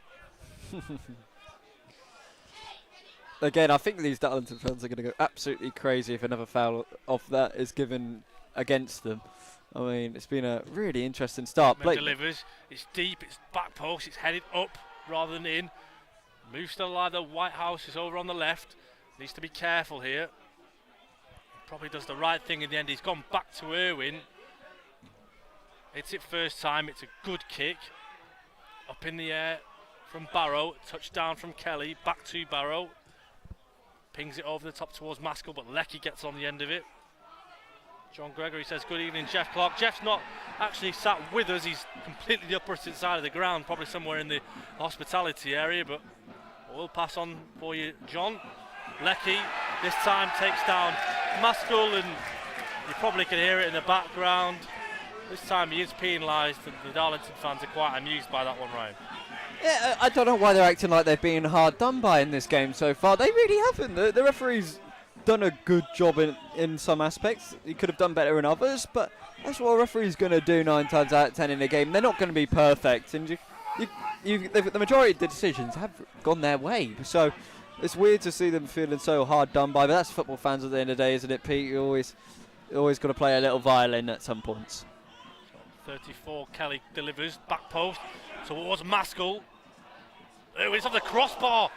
Again, I think these Darlington fans are going to go absolutely crazy if another foul of that is given against them. I mean, it's been a really interesting start. Blake delivers. It's deep. It's back post. It's headed up rather than in. Moves still alive. The White House is over on the left. Needs to be careful here. Probably does the right thing in the end. He's gone back to Irwin. It's it first time. It's a good kick. Up in the air from Barrow. Touchdown from Kelly. Back to Barrow. Pings it over the top towards Maskell, but Leckie gets on the end of it. John Gregory says, good evening, Jeff Clark. Jeff's not actually sat with us. He's completely the opposite side of the ground, probably somewhere in the hospitality area, but we'll pass on for you, John. Leckie this time takes down Maskell, and you probably can hear it in the background. This time he is penalised, and the Darlington fans are quite amused by that one, Ryan. Yeah, I don't know why they're acting like they're being hard done by in this game so far. They really haven't. The referee's done a good job in some aspects. He could have done better in others, but that's what a referee's going to do 9 times out of 10 in a game. They're not going to be perfect, and the majority of the decisions have gone their way. So it's weird to see them feeling so hard done by, but that's football fans at the end of the day, isn't it, Pete? You always got to play a little violin at some points. 34, Kelly delivers, back post towards Maskell. Irwin's off the crossbar.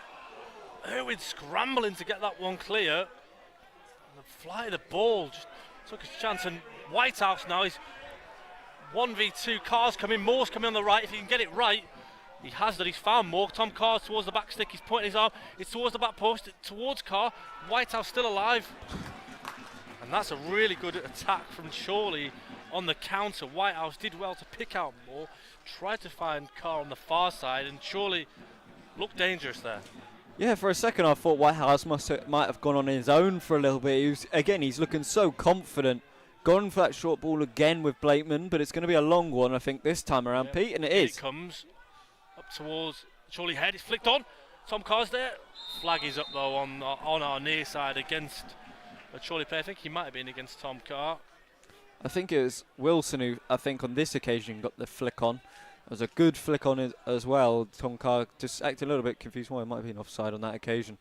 Irwin scrambling to get that one clear. And the fly of the ball just took his chance. And Whitehouse now is 1v2. Carr's coming. Moore's coming on the right. If he can get it right, he has that. He's found Moore. Tom Carr towards the back stick. He's pointing his arm. It's towards the back post. Towards Carr. Whitehouse still alive. And that's a really good attack from Chorley on the counter. Whitehouse did well to pick out Moore. Tried to find Carr on the far side. And Chorley looked dangerous there. Yeah, for a second I thought Whitehouse might have gone on his own for a little bit. He's looking so confident. Gone for that short ball again with Blakeman, but it's going to be a long one, I think, this time around, Pete, and it is. It comes up towards Chorley head. It's flicked on. Tom Carr's there. Flag is up, though, on our near side against a Chorley player. I think he might have been against Tom Carr. I think it was Wilson who, I think, on this occasion got the flick on. It was a good flick on it as well. Tom Carr just acted a little bit confused. Why it might have been offside on that occasion.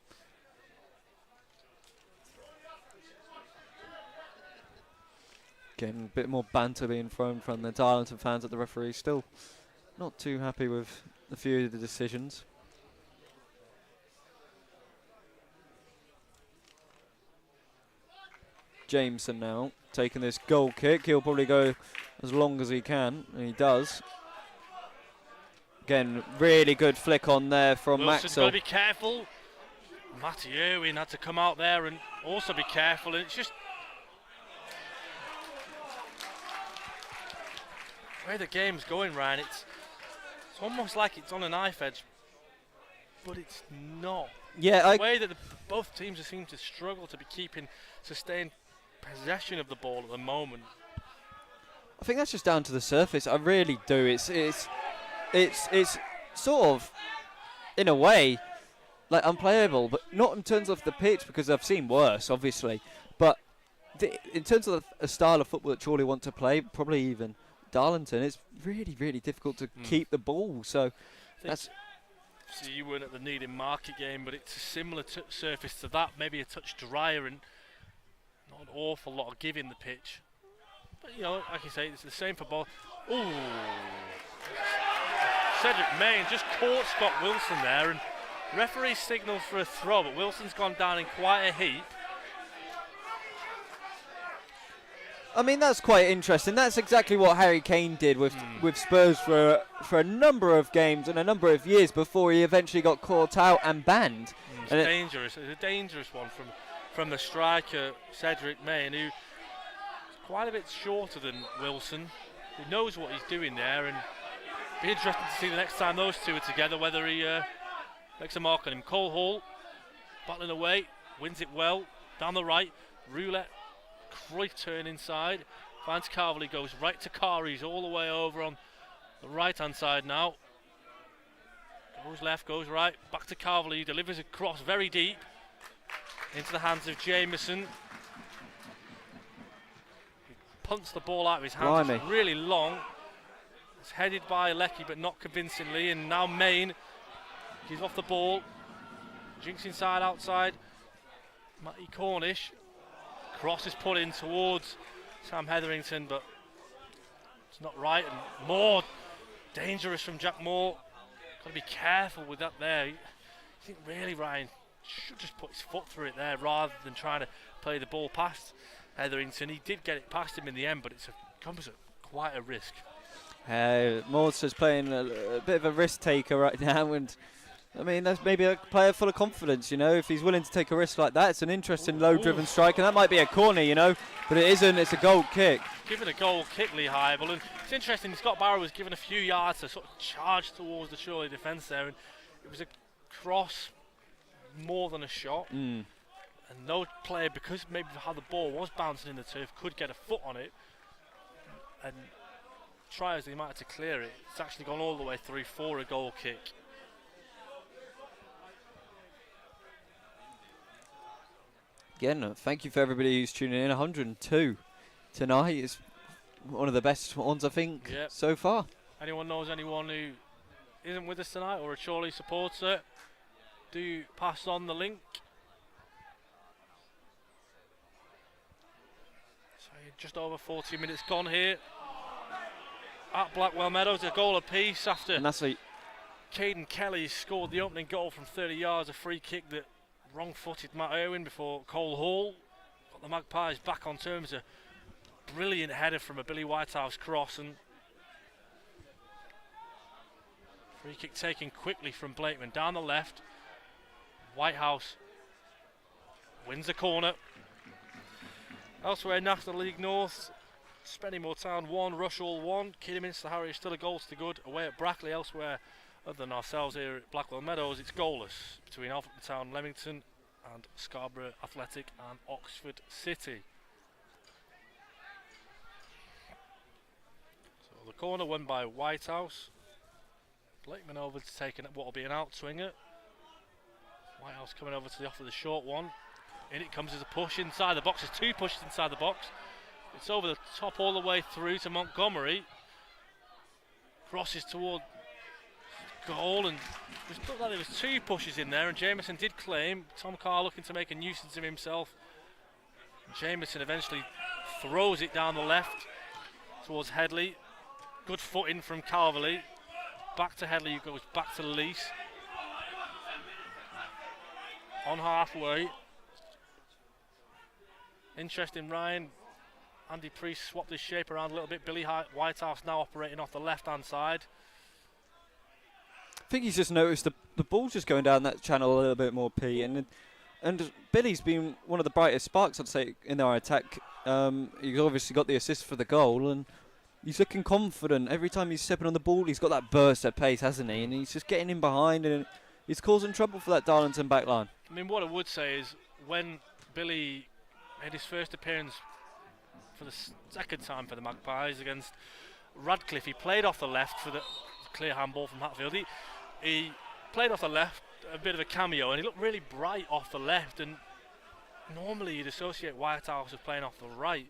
Getting a bit more banter being thrown from the Darlington fans at the referee. Still not too happy with a few of the decisions. Jameson now taking this goal kick. He'll probably go as long as he can, and he does. Again, really good flick on there from Wilson's Maxwell. got to be careful. Matty Irwin had to come out there and also be careful. And it's just where the game's going, Ryan. It's almost like it's on a knife edge, but it's not. Yeah, the way that both teams seem to struggle to be keeping sustained possession of the ball at the moment. I think that's just down to the surface. I really do. It's sort of, in a way, like unplayable, but not in terms of the pitch, because I've seen worse, obviously. But in terms of the style of football that Chorley want to play, probably even Darlington, it's really, really difficult to keep the ball. So that's. So you weren't at the Needham Market game, but it's a similar surface to that, maybe a touch drier and not an awful lot of give in the pitch. But, you know, like you say, it's the same for both. Ooh. Cedric Main just caught Scott Wilson there, and referee signals for a throw, but Wilson's gone down in quite a heap. I mean, that's quite interesting. That's exactly what Harry Kane did with Spurs for a number of games and a number of years before he eventually got caught out and banned. It's dangerous. It's a dangerous one from the striker, Cedric Main, who's quite a bit shorter than Wilson, who knows what he's doing there, and be interesting to see the next time those two are together whether he makes a mark on him. Cole Hall battling away, wins it well, down the right, roulette. Cruyff turn inside, finds Carvaley, goes right to Kari's all the way over on the right hand side now. Goes left, goes right, back to Carvaley, delivers a cross very deep into the hands of Jameson. He punts the ball out of his hands. It's really long. It's headed by Leckie but not convincingly, and now Main gives off the ball. Jinks inside, outside. Matty Cornish. Cross is put in towards Sam Hetherington, but it's not right, and more dangerous from Jack Moore. Got to be careful with that there. I think really Ryan should just put his foot through it there rather than trying to play the ball past Hetherington. He did get it past him in the end, but it comes at quite a risk. Moore's just playing a bit of a risk taker right now, and I mean, that's maybe a player full of confidence, you know, if he's willing to take a risk like that. It's an interesting low-driven strike, and that might be a corner, you know, but it isn't. It's a goal kick. Given a goal kick, Lee Hybel, and it's interesting, Scott Barrow was given a few yards to sort of charge towards the Chorley defence there, and it was a cross more than a shot. And no player, because maybe how the ball was bouncing in the turf, could get a foot on it, and try as they might have to clear it. It's actually gone all the way through for a goal kick. Again, thank you for everybody who's tuning in. 102 tonight is one of the best ones, I think, so far. Anyone knows anyone who isn't with us tonight or a Chorley supporter, do pass on the link. So just over 40 minutes gone here at Blackwell Meadows. A goal apiece after Caden Kelly scored the opening goal from 30 yards, a free kick that wrong-footed Matt Irwin before Cole Hall got the Magpies back on terms. A brilliant header from a Billy Whitehouse cross, and free kick taken quickly from Blakeman down the left. Whitehouse wins the corner. Elsewhere, National League North, Spennymoor Town 1, Rushall 1, Kidderminster Harriers still a goals to good away at Brackley. Elsewhere, other than ourselves here at Blackwell Meadows, it's goalless between Alfreton Town, Leamington, and Scarborough Athletic and Oxford City. So the corner won by Whitehouse. Blakeman over to take what will be an outswinger. Whitehouse coming over to the off of the short one. In it comes as a push inside the box. There's two pushes inside the box. It's over the top all the way through to Montgomery. Crosses toward goal, and it looked like there was two pushes in there, and Jameson did claim. Tom Carr looking to make a nuisance of himself. Jameson eventually throws it down the left towards Headley. Good footing from Calverley. Back to Headley, who goes back to Lease. On halfway. Interesting, Ryan. Andy Priest swapped his shape around a little bit. Billy Whitehouse now operating off the left-hand side. I think he's just noticed the ball's just going down that channel a little bit more, Pete. And Billy's been one of the brightest sparks, I'd say, in our attack. He's obviously got the assist for the goal, and he's looking confident. Every time he's stepping on the ball, he's got that burst at pace, hasn't he? And he's just getting in behind, and he's causing trouble for that Darlington back line. I mean, what I would say is when Billy made his first appearance for the second time for the Magpies against Radcliffe, he played off the left for the clear handball from Hatfield. He played off the left, a bit of a cameo, and he looked really bright off the left. And normally you'd associate Whitehouse with playing off the right.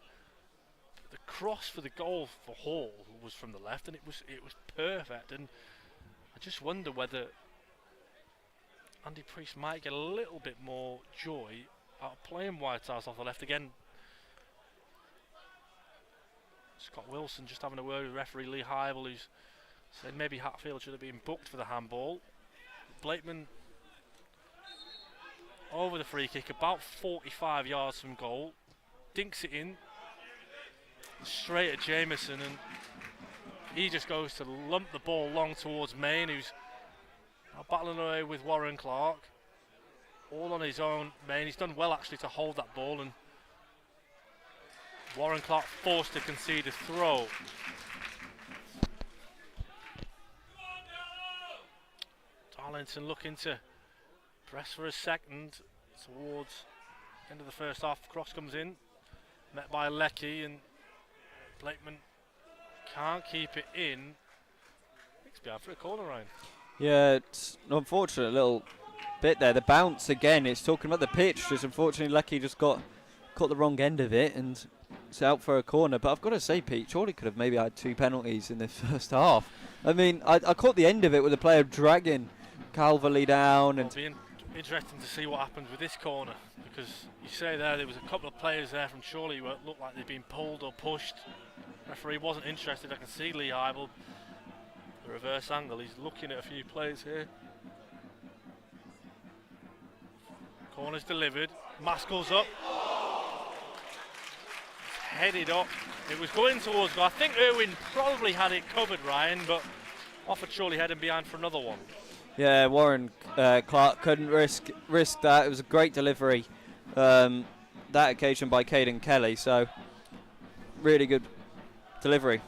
The cross for the goal for Hall was from the left, and it was perfect. And I just wonder whether Andy Priest might get a little bit more joy out of playing Whitehouse off the left again. Scott Wilson just having a word with referee Lee Hybel, who's said maybe Hatfield should have been booked for the handball. Blakeman over the free kick, about 45 yards from goal, dinks it in straight at Jameson, and he just goes to lump the ball long towards Main, who's now battling away with Warren Clark, all on his own. Main, he's done well actually to hold that ball, and Warren Clark forced to concede a throw. Darlington looking to press for a second towards the end of the first half. Cross comes in, met by Leckie, and Blakeman can't keep it in. It's behind for a corner, Ryan. Yeah, it's an unfortunate little bit there. The bounce again, it's talking about the pitch. Just unfortunately, Leckie just caught the wrong end of it, and it's out for a corner. But I've got to say, Pete, Chorley could have maybe had 2 penalties in the first half. I mean, I caught the end of it with the player dragging Calverley down. And it'll be interesting to see what happens with this corner, because you say there was a couple of players there from Chorley who looked like they'd been pulled or pushed. Referee wasn't interested. I can see Lee Hybel, the reverse angle. He's looking at a few players here. Corner's delivered. Maskell's up. It's headed up. It was going towards goal. I think Irwin probably had it covered, Ryan, but offered Chorley heading behind for another one. Yeah, Warren Clark couldn't risk that. It was a great delivery that occasion by Caden Kelly, so really good delivery.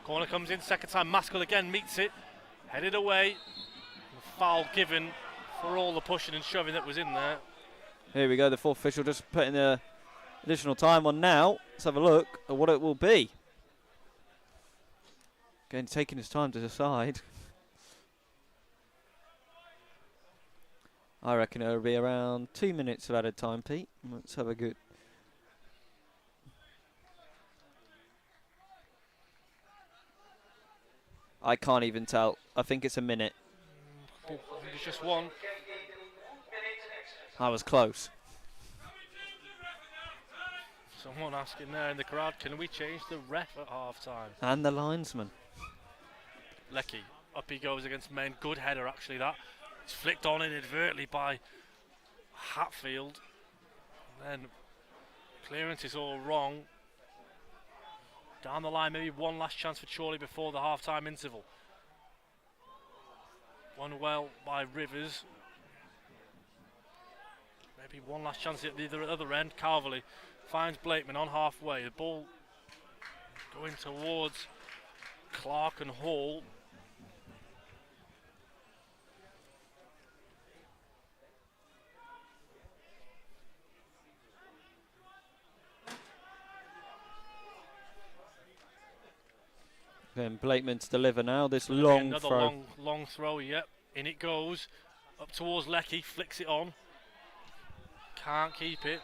Corner comes in, second time Maskell again meets it, headed away, foul given for all the pushing and shoving that was in there. Here we go, the fourth official just putting the additional time on now. Let's have a look at what it will be. Again, taking his time to decide. I reckon it'll be around 2 minutes of added time, Pete. Let's have a good. I can't even tell. I think it's a minute. I think it's just one. I was close. Someone asking there in the crowd, can we change the ref at half time? And the linesman. Leckie, up he goes against Main. Good header actually that. It's flicked on inadvertently by Hatfield. And then clearance is all wrong. Down the line, maybe one last chance for Chorley before the half-time interval. One well by Rivers. Maybe one last chance at the other end. Calverley finds Blakeman on halfway. The ball going towards Clark and Hall. Then Blakeman to deliver now. This long another throw. long throw. Yep, in it goes. Up towards Leckie, flicks it on. Can't keep it.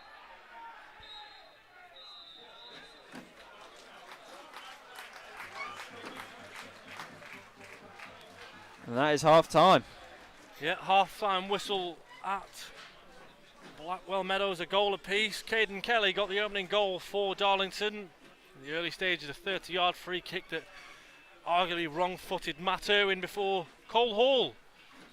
And that is half time. Yeah, half-time whistle at Blackwell Meadows a goal apiece. Caden Kelly got the opening goal for Darlington. In the early stages, a 30-yard free kick that arguably wrong-footed Matt Irwin before Cole Hall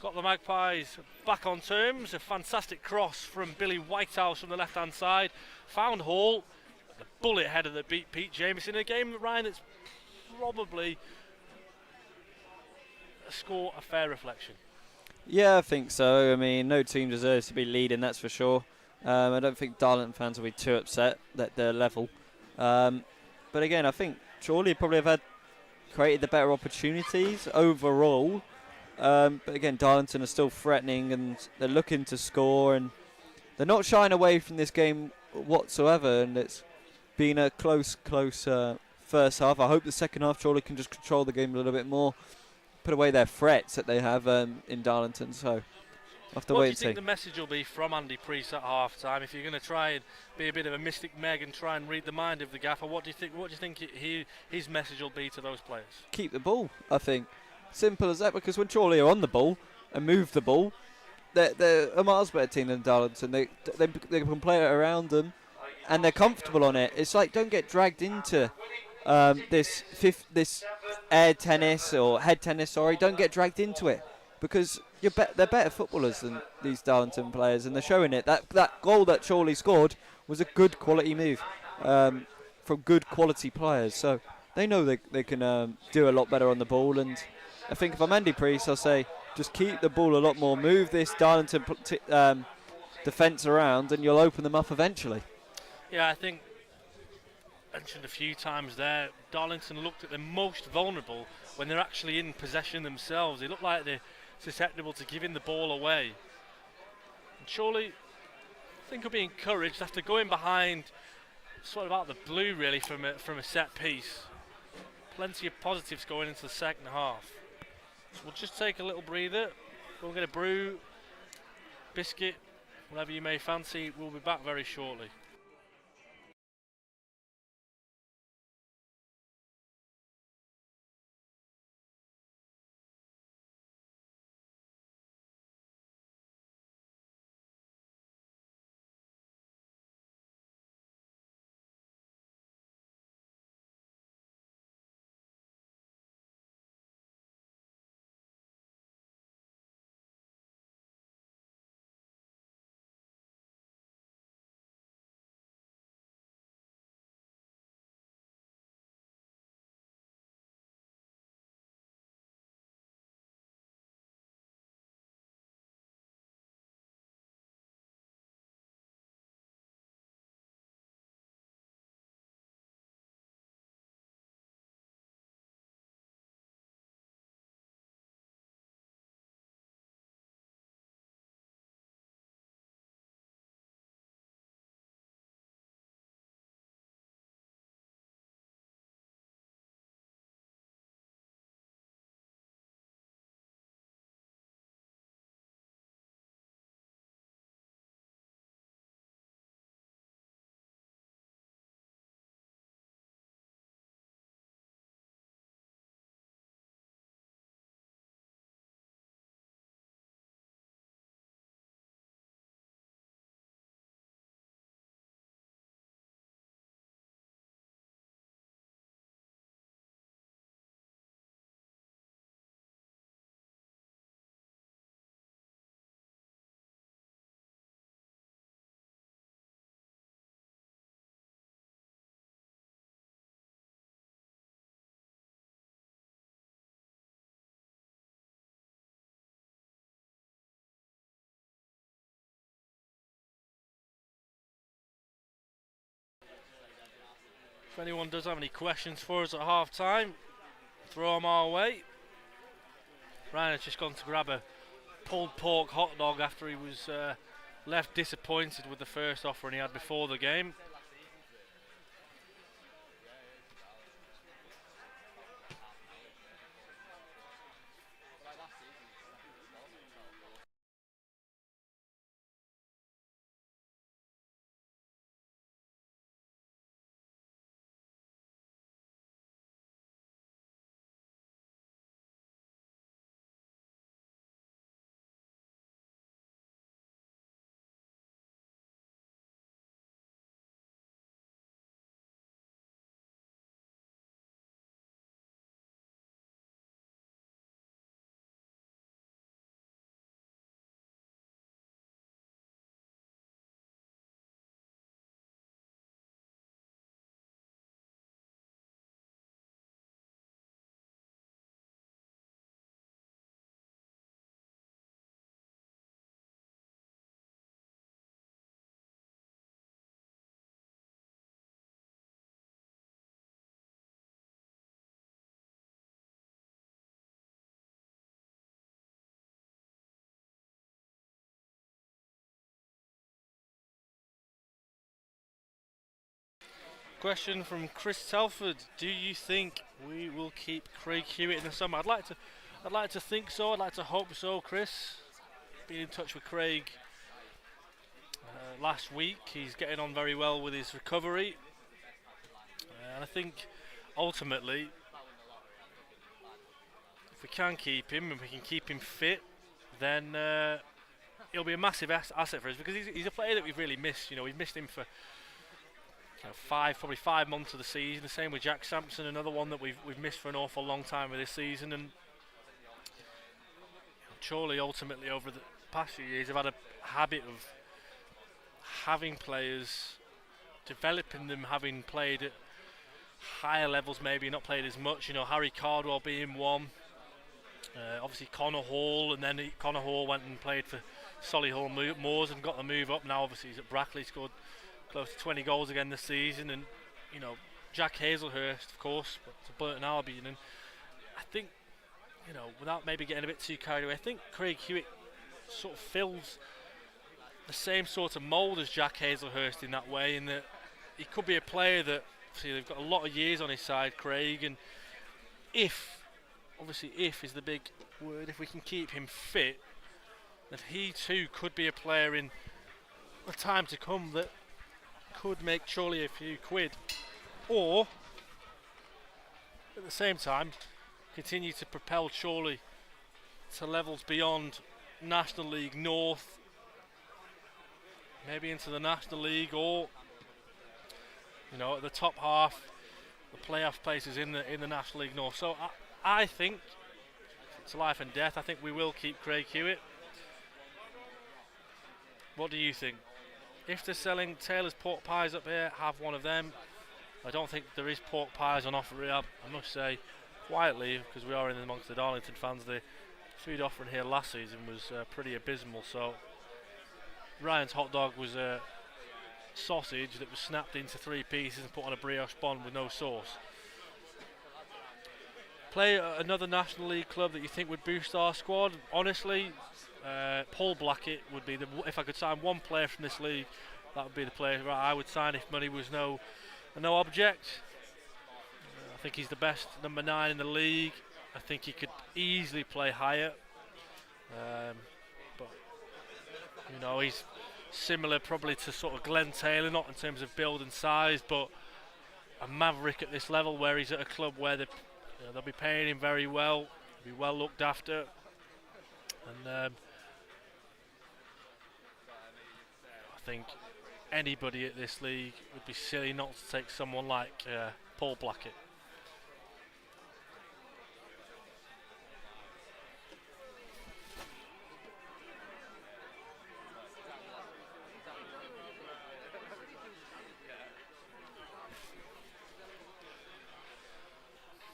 got the Magpies back on terms. A fantastic cross from Billy Whitehouse from the left-hand side. Found Hall, the bullet header that beat Pete Jamieson in a game, Ryan, that's probably a fair reflection. Yeah, I think so. I mean, no team deserves to be leading, that's for sure. I don't think Darlington fans will be too upset that they're level. But again, I think Chorley probably have created the better opportunities overall. But again, Darlington are still threatening and they're looking to score, and they're not shying away from this game whatsoever. And it's been a close first half. I hope the second half Chorley can just control the game a little bit more, put away their threats that they have in Darlington. So we'll have to wait and see. What do you think the message will be from Andy Priest at half time? If you're going to try and be a bit of a mystic Meg and try and read the mind of the gaffer, what do you think his message will be to those players? Keep the ball, I think. Simple as that, because when Chorley are on the ball and move the ball, they're a miles better team than Darlington. They can play it around them, and they're comfortable on it. It's like, don't get dragged into this air tennis or head tennis. Sorry, don't get dragged into it, because they're better footballers than these Darlington players, and they're showing it. That goal that Chorley scored was a good quality move from good quality players. So they know they can do a lot better on the ball. And I think if I'm Andy Priest, I'll say just keep the ball a lot more, move this Darlington defence around, and you'll open them up eventually. Yeah, I think mentioned a few times there, Darlington looked at the most vulnerable when they're actually in possession themselves. They look like they're susceptible to giving the ball away. And Chorley, I think, will be encouraged after going behind sort of out the blue really from a set piece. Plenty of positives going into the second half. So we'll just take a little breather. We'll get a brew, biscuit, whatever you may fancy. We'll be back very shortly. If anyone does have any questions for us at half time, throw them our way. Ryan has just gone to grab a pulled pork hot dog after he was left disappointed with the first offering he had before the game. Question from Chris Telford: do you think we will keep Craig Hewitt in the summer? I'd like to think so. I'd like to hope so, Chris. Been in touch with Craig last week. He's getting on very well with his recovery, and I think ultimately, if we can keep him and we can keep him fit, then he'll be a massive asset for us, because he's a player that we've really missed. You know, we've missed him for probably 5 months of the season. The same with Jack Sampson, another one that we've missed for an awful long time of this season. And Chorley, ultimately, over the past few years, have had a habit of having players, developing them, having played at higher levels, maybe not played as much. You know, Harry Cardwell being one. Obviously Connor Hall, and then Connor Hall went and played for Solihull Moors and got the move up. Now obviously he's at Brackley, scored close to 20 goals again this season. And you know, Jack Hazelhurst, of course, but to Burton Albion. And I think, you know, without maybe getting a bit too carried away, I think Craig Hewitt sort of fills the same sort of mould as Jack Hazelhurst in that way, in that he could be a player that, see, they've got a lot of years on his side, Craig, and obviously if is the big word, if we can keep him fit, that he too could be a player in the time to come that could make Chorley a few quid, or at the same time continue to propel Chorley to levels beyond National League North, maybe into the National League, or you know, at the top half, the playoff places in the National League North. So I think it's life and death. I think we will keep Craig Hewitt. What do you think? If they're selling Taylor's pork pies up here, have one of them. I don't think there is pork pies on offer here. I must say, quietly, because we are in amongst the Darlington fans, the food offering here last season was pretty abysmal. So Ryan's hot dog was a sausage that was snapped into 3 pieces and put on a brioche bun with no sauce. Play another National League club that you think would boost our squad? Honestly, Paul Blackett would be if I could sign one player from this league, that would be the player I would sign if money was no object. I think he's the best number 9 in the league. I think he could easily play higher, but you know, he's similar probably to sort of Glenn Taylor, not in terms of build and size, but a maverick at this level, where he's at a club where they'll be paying him very well, be well looked after, and I think anybody at this league would be silly not to take someone like Paul Blackett.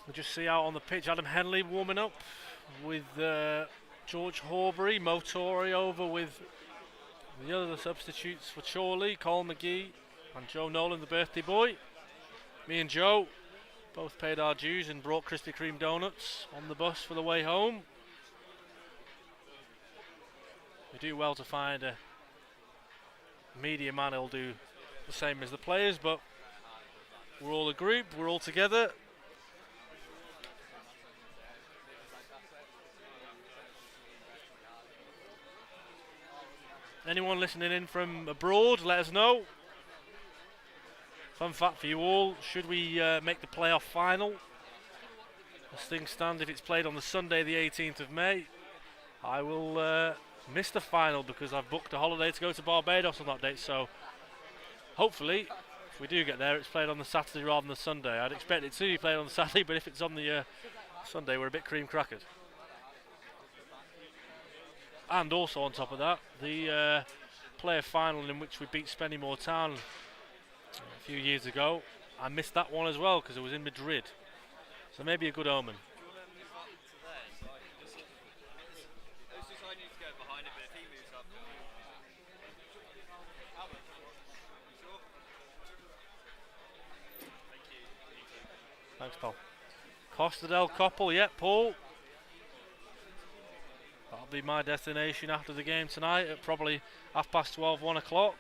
We'll just see out on the pitch Adam Henley warming up with George Horbury, Mo Torrey over with the other substitutes for Chorley, Cole McGee and Joe Nolan, the birthday boy. Me and Joe both paid our dues and brought Krispy Kreme donuts on the bus for the way home. We do well to find a media man who'll do the same as the players, but we're all a group, we're all together. Anyone listening in from abroad, let us know. Fun fact for you all, should we make the playoff final, as things stand, if it's played on the Sunday the 18th of May, I will miss the final because I've booked a holiday to go to Barbados on that date. So hopefully, if we do get there, it's played on the Saturday rather than the Sunday. I'd expect it to be played on the Saturday, but if it's on the Sunday, we're a bit cream crackered. And also on top of that, the player final in which we beat Spennymoor Town a few years ago, I missed that one as well because it was in Madrid. So maybe a good omen. Thanks, Paul. Costa del Coppel, yeah, Paul. That'll be my destination after the game tonight at probably 12:30, 1 o'clock.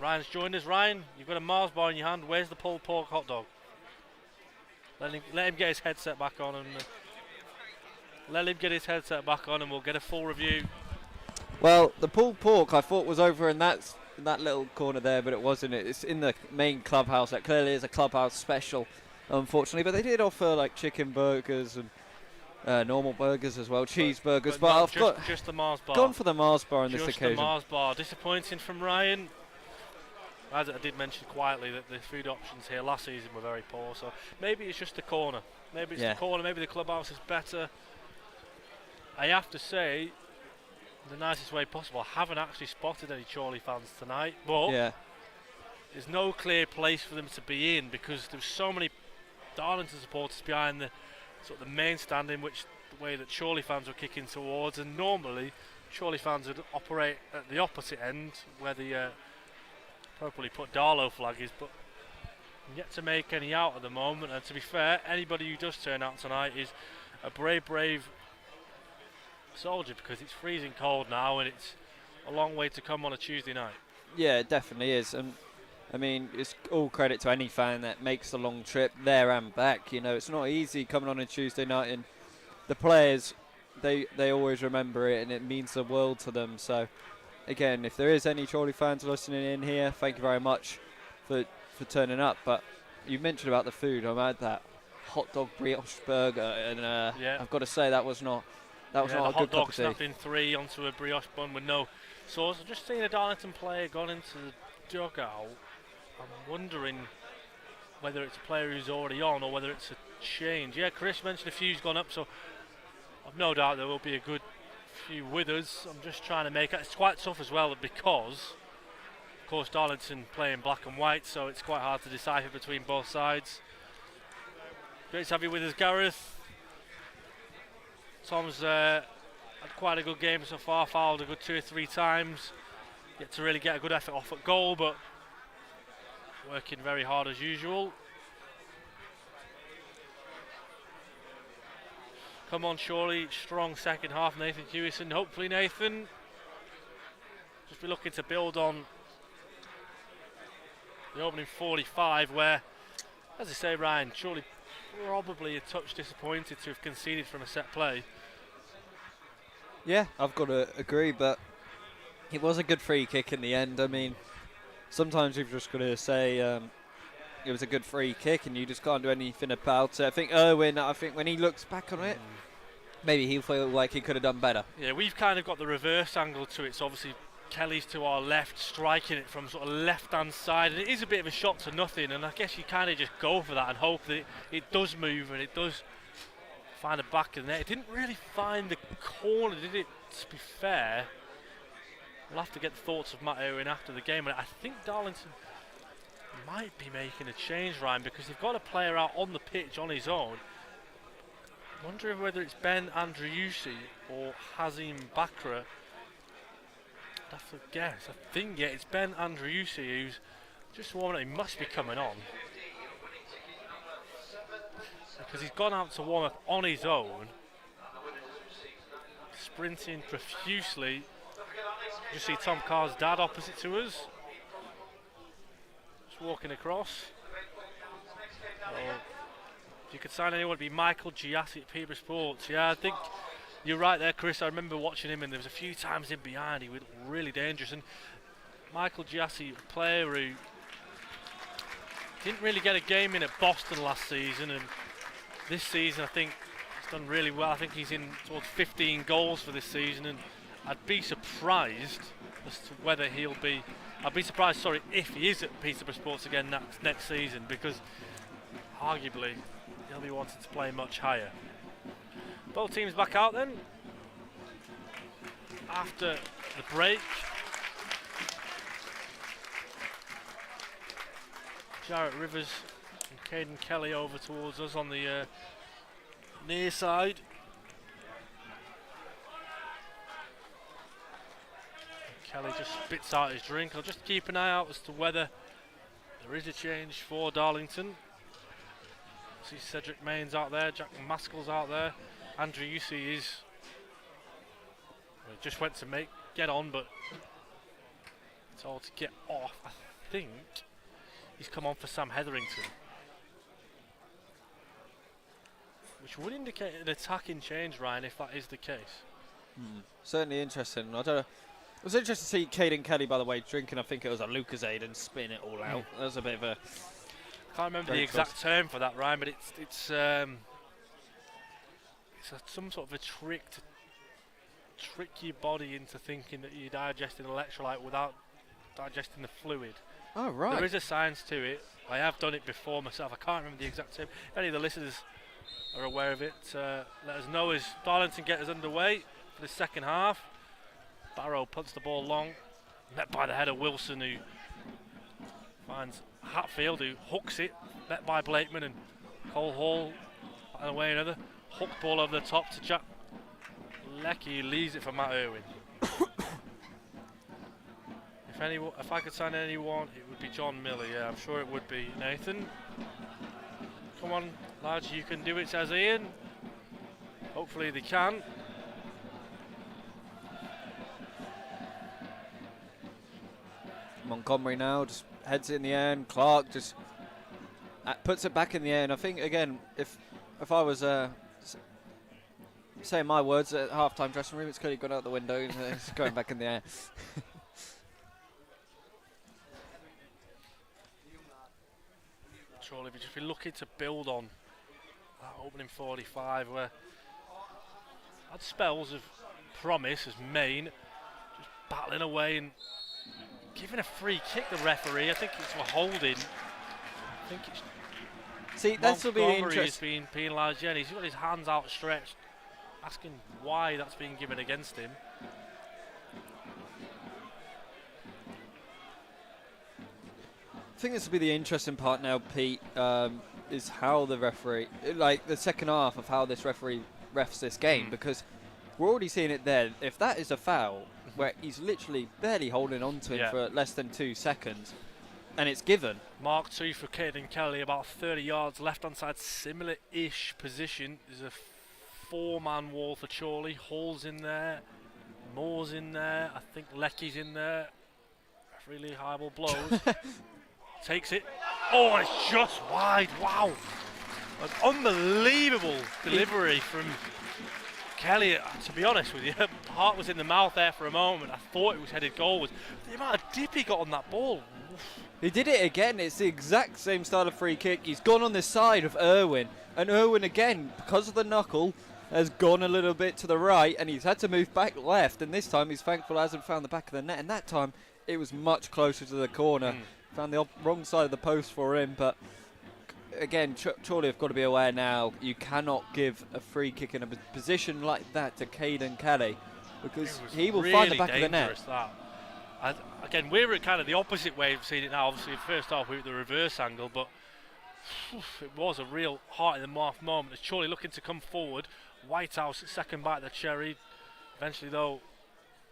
Ryan's joined us. Ryan, you've got a Mars bar in your hand. Where's the pulled pork hot dog? Let him get his headset back on and we'll get a full review. Well, the pulled pork I thought was over in that little corner there, but it wasn't. It's in the main clubhouse. That clearly is a clubhouse special, unfortunately. But they did offer like chicken burgers and normal burgers as well, cheeseburgers. But I've just the Mars bar. Gone for the Mars bar on this occasion. Just the Mars bar. Disappointing from Ryan. As I did mention quietly that the food options here last season were very poor, so maybe it's just the corner. Maybe it's the corner, maybe the clubhouse is better. I have to say, the nicest way possible, I haven't actually spotted any Chorley fans tonight, but there's no clear place for them to be in because there's so many Darlington supporters behind the sort of the main stand in which the way that Chorley fans were kicking towards, and normally Chorley fans would operate at the opposite end where the appropriately put Darlow flag is, but yet to make any out at the moment. And to be fair, anybody who does turn out tonight is a brave soldier because it's freezing cold now and it's a long way to come on a Tuesday night. Yeah, it definitely is. And I mean, it's all credit to any fan that makes the long trip there and back. You know, it's not easy coming on a Tuesday night, and the players, they always remember it, and it means the world to them. So again, if there is any Chorley fans listening in here, thank you very much for turning up. But you mentioned about the food. I had that hot dog brioche burger, and I've got to say that was not a good cup of tea. The hot dog snapping 3 onto a brioche bun with no sauce. I've just seen a Darlington player gone into the dugout. I'm wondering whether it's a player who's already on or whether it's a change. Yeah, Chris mentioned a few's gone up, so I've no doubt there will be a good few with us. I'm just trying to make it. It's quite tough as well because, of course, Darlington play in black and white, so it's quite hard to decipher between both sides. Great to have you with us, Gareth. Tom's had quite a good game so far, fouled a good 2 or 3 times. Yet to really get a good effort off at goal, but working very hard as usual. Come on, Chorley, strong second half. Nathan Hewison, hopefully Nathan just be looking to build on the opening 45 where, as I say, Ryan, Chorley probably a touch disappointed to have conceded from a set play. Yeah, I've got to agree, but it was a good free kick in the end. I mean, sometimes you've just got to say it was a good free kick and you just can't do anything about it. I think Irwin, when he looks back on it, maybe he'll feel like he could have done better. Yeah, we've kind of got the reverse angle to it. So obviously Kelly's to our left, striking it from sort of left-hand side. And it is a bit of a shot to nothing. And I guess you kind of just go for that and hope that it does move and it does find the back of the net. It didn't really find the corner, did it, to be fair? We'll have to get the thoughts of Matt Irwin after the game. And I think Darlington might be making a change, Ryan, because they've got a player out on the pitch on his own. I'm wondering whether it's Ben Andriusi or Hazim Bakra. I'd have to guess. I think, yeah, it's Ben Andriusi who's just warming up. He must be coming on, because he's gone out to warm up on his own, sprinting profusely. You see Tom Carr's dad opposite to us, just walking across. If you could sign anyone, it'd be Michael Giassi at Peterborough Sports. Yeah, I think you're right there, Chris. I remember watching him, and there was a few times in behind he was really dangerous. And Michael Giassi, a player who didn't really get a game in at Boston last season, and this season I think he's done really well. I think he's in towards 15 goals for this season, and I'd be surprised as to whether he'll be. I'd be surprised, sorry, if he is at Peterborough Sports again next season, because arguably he'll be wanting to play much higher. Both teams back out then after the break. Jarrett Rivers and Caden Kelly over towards us on the near side. Kelly just spits out his drink. I'll just keep an eye out as to whether there is a change for Darlington. See Cedric Mains out there, Jack Maskell's out there. Andrew Yusey is just went to get on, but told to get off. I think he's come on for Sam Hetherington, which would indicate an attacking change, Ryan, if that is the case. Certainly interesting. I don't know. It was interesting to see Caden Kelly, by the way, drinking, I think it was a Lucozade and spitting it all out. That was a bit of a... Can't remember the exact term for that, Ryan, but it's some sort of a trick to trick your body into thinking that you're digesting electrolyte without digesting the fluid. Oh, right. There is a science to it. I have done it before myself. I can't remember the exact term. If any of the listeners are aware of it, let us know as Darlington get us underway for the second half. Barrow punts the ball long, met by the header Wilson, who finds Hatfield, who hooks it, met by Blakeman, and Cole Hall away another hooked ball over the top to Jack Leckie, who leaves it for Matt Irwin. If I could sign anyone, it would be John Miller. Yeah, I'm sure it would be. Nathan, come on, lads, you can do it, says Ian. Hopefully they can. Montgomery now just heads it in the air, and Clark just puts it back in the air. And I think, again, if I was saying my words at half-time dressing room, it's clearly gone out the window and it's going back in the air. Chorley, we've just been looking to build on that opening 45 where had spells of promise as Maine, just battling away and giving a free kick, the referee. I think it's for holding. I think it's... See, that's will be interesting. He's been penalised. Yeah, he's got his hands outstretched, asking why that's being given against him. I think this will be the interesting part now, Pete, is how the referee, like the second half of how this referee refs this game, because we're already seeing it there. If that is a foul, where he's literally barely holding on to him for less than 2 seconds, and it's given. Mark 2 for Caden Kelly, about 30 yards left hand side, similar-ish position. There's a 4-man wall for Chorley. Hall's in there, Moore's in there, I think Leckie's in there. Referee Lee Hybel blows. Takes it. Oh, it's just wide. Wow. An unbelievable delivery from Kelly. To be honest with you, heart was in the mouth there for a moment. I thought it was headed goalwards. The amount of dip he got on that ball. He did it again. It's the exact same style of free kick. He's gone on the side of Irwin. And Irwin, again, because of the knuckle, has gone a little bit to the right. And he's had to move back left. And this time he's thankful hasn't found the back of the net. And that time it was much closer to the corner. Found the wrong side of the post for him. But again, Chorley have got to be aware now. You cannot give a free kick in a position like that to Caden Kelly, because he will really find the back of the net. Again, we're at kind of the opposite way of seeing it now. Obviously, first half we were at the reverse angle, but it was a real heart in the mouth moment as Chorley looking to come forward. Whitehouse at second bite of the cherry. Eventually, though,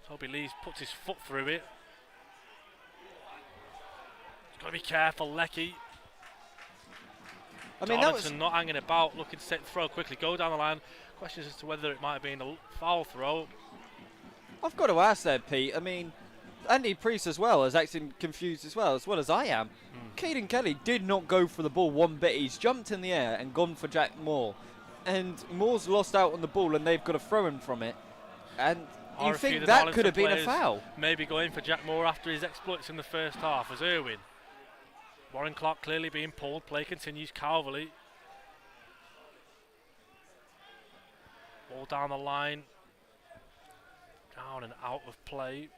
Toby Lees puts his foot through it. Got to be careful, Leckie. I mean, Darlington not hanging about, looking to take the throw quickly, go down the line. Questions as to whether it might have been a foul throw. I've got to ask there, Pete. I mean, Andy Priest as well is acting confused as well as I am. Caden Kelly did not go for the ball one bit. He's jumped in the air and gone for Jack Moore. And Moore's lost out on the ball and they've got to throw him from it. And you think that could have been a foul? Maybe going for Jack Moore after his exploits in the first half as Irwin. Warren Clark clearly being pulled. Play continues. Calverley. Ball down the line. Down and out of play.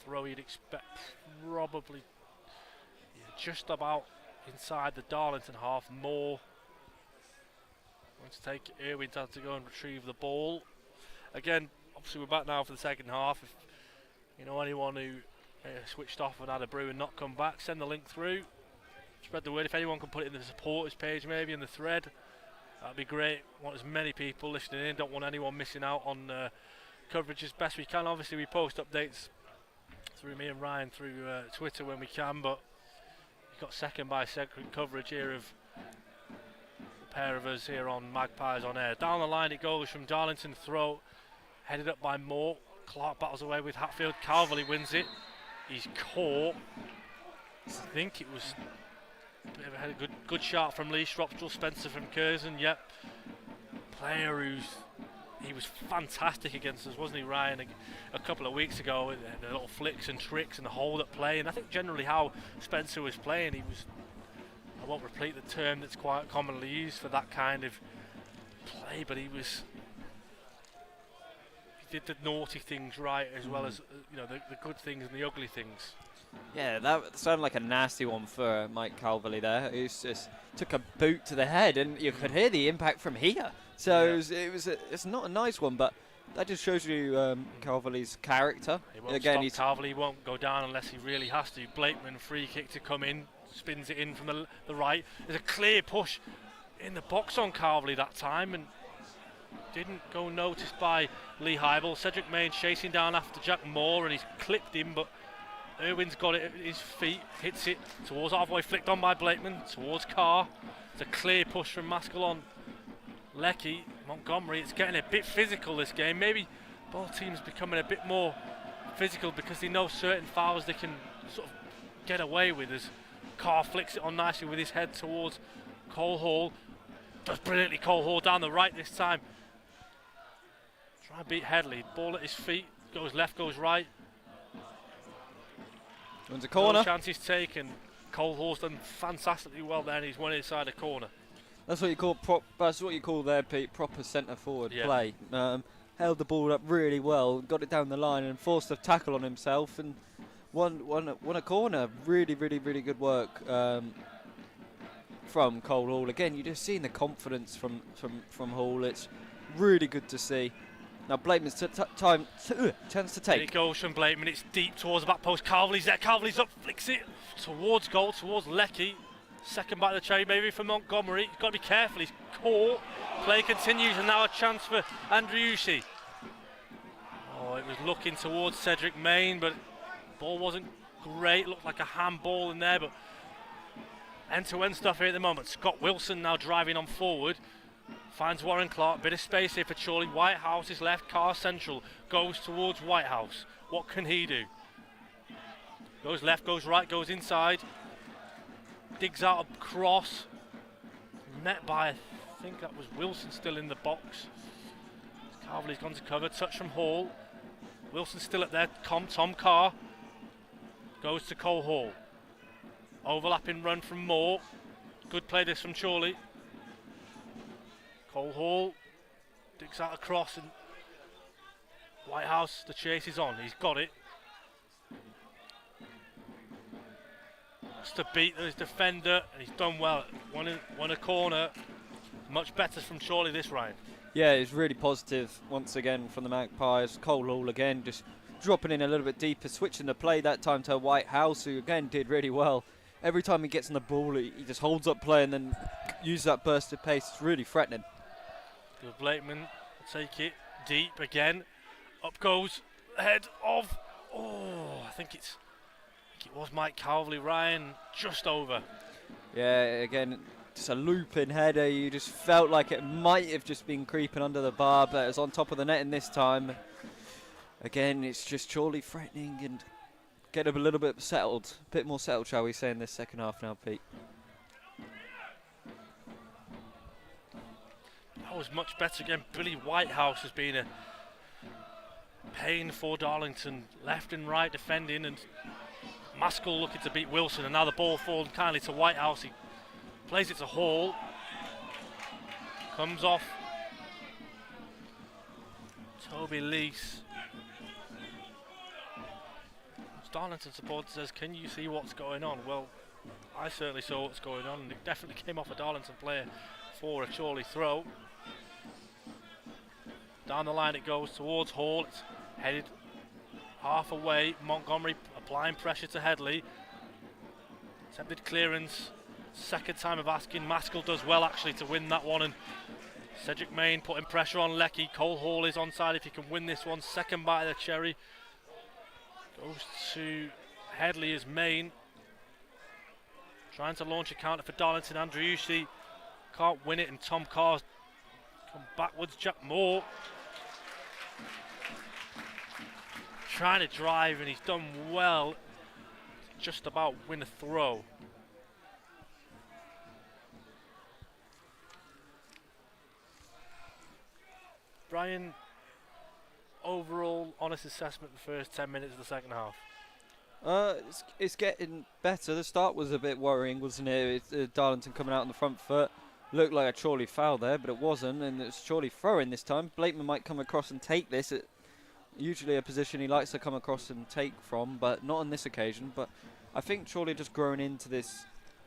Throw you'd expect probably just about inside the Darlington half. Moore going to take Irwin down to go and retrieve the ball. Again, obviously we're back now for the second half. If you know anyone who switched off and had a brew and not come back, send the link through. Spread the word. If anyone can put it in the supporters page, maybe in the thread, that'd be great. Want as many people listening in. Don't want anyone missing out on coverage as best we can. Obviously, we post updates through me and Ryan through Twitter when we can, but you've got second by second coverage here of a pair of us here on Magpies on air. Down the line it goes from Darlington throw, headed up by Moore. Clark battles away with Hatfield. Calverley wins it. He's caught. I think it was a bit of a good shot from Lee Shropstrel, Spencer from Curzon. Yep, player he was fantastic against us, wasn't he, Ryan? A couple of weeks ago, with the little flicks and tricks and the hold-up play, and I think generally how Spencer was playing, he was, I won't repeat the term that's quite commonly used for that kind of play, but he did the naughty things right as well as the good things and the ugly things. Yeah, that sounded like a nasty one for Mike Calverley there. He just took a boot to the head, and you could hear the impact from here. So it's not a nice one, but that just shows you Calverley's character. He won't stop Calverley, he won't go down unless he really has to. Blakeman, free kick to come in, spins it in from the right. There's a clear push in the box on Calverley that time, and didn't go noticed by Lee Hybel. Cedric Main chasing down after Jack Moore, and he's clipped him, but Irwin's got it at his feet, hits it towards halfway, flicked on by Blakeman, towards Carr. It's a clear push from Maskell on Leckie. Montgomery, it's getting a bit physical this game. Maybe both teams becoming a bit more physical because they know certain fouls they can sort of get away with, as Carr flicks it on nicely with his head towards Cole Hall. Does brilliantly Cole Hall down the right this time. Try and beat Headley. Ball at his feet, goes left, goes right. Runs a corner. No chances taken. Cole Hall's done fantastically well there, and he's won inside a corner. That's what you call that's what you call there, Pete. Proper centre forward play. Held the ball up really well, got it down the line, and forced a tackle on himself, and won a corner. Really good work from Cole Hall. Again, you're just seeing the confidence from Hall. It's really good to see. Now Blakeman's chance to take. It goes from Blakeman, it's deep towards the back post. Calverley's there, Calverley's up, flicks it towards goal, towards Leckie. Second bite of the cherry maybe for Montgomery. He's got to be careful, he's caught. Play continues, and now a chance for Andriusi. Oh, it was looking towards Cedric Main, but ball wasn't great. Looked like a handball in there, but end-to-end stuff here at the moment. Scott Wilson now driving on forward. Finds Warren Clark, bit of space here for Chorley. Whitehouse is left, Carr central, goes towards Whitehouse. What can he do? Goes left, goes right, goes inside. Digs out a cross. Met by, I think that was Wilson still in the box. Calverley's gone to cover, touch from Hall. Wilson still up there, Tom Carr. Goes to Cole Hall. Overlapping run from Moore. Good play this from Chorley. Cole Hall digs out a cross, and Whitehouse, the chase is on. He's got it. Wants to beat his defender, and he's done well. Won a corner. Much better from Chorley this round. Yeah, it's really positive once again from the Magpies. Cole Hall again just dropping in a little bit deeper, switching the play that time to Whitehouse, who again did really well. Every time he gets on the ball, he just holds up play and then uses that burst of pace. It's really threatening. Good Blakeman, take it deep again. Up goes ahead of, I think it was Mike Calverley. Ryan, just over. Yeah, again, just a looping header. You just felt like it might have just been creeping under the bar, but it was on top of the netting this time. Again, it's just Chorley threatening and getting a little bit settled. A bit more settled, shall we say, in this second half now, Pete. That was much better again. Billy Whitehouse has been a pain for Darlington, left and right defending, and Maskell looking to beat Wilson, and now the ball falls kindly to Whitehouse. He plays it to Hall. Comes off Toby Lease. Darlington supporter says, can you see what's going on? Well, I certainly saw what's going on, and it definitely came off a Darlington player for a Chorley throw. Down the line it goes towards Hall. It's headed half away. Montgomery applying pressure to Headley. Attempted clearance. Second time of asking. Maskell does well actually to win that one, and Cedric Main putting pressure on Leckie. Cole Hall is onside if he can win this one. Second bite of the cherry. Goes to Headley as Main. Trying to launch a counter for Darlington. Andriusi can't win it, and Tom Carr's come backwards. Jack Moore trying to drive, and he's done well. just about win a throw. Brian, overall honest assessment the first 10 minutes of the second half. It's getting better. The start was a bit worrying, wasn't it? Darlington coming out on the front foot. Looked like a Chorley foul there, but it wasn't, and it's Chorley throwing this time. Blakeman might come across and take this. Usually a position he likes to come across and take from, but not on this occasion. But I think Chorley just growing into this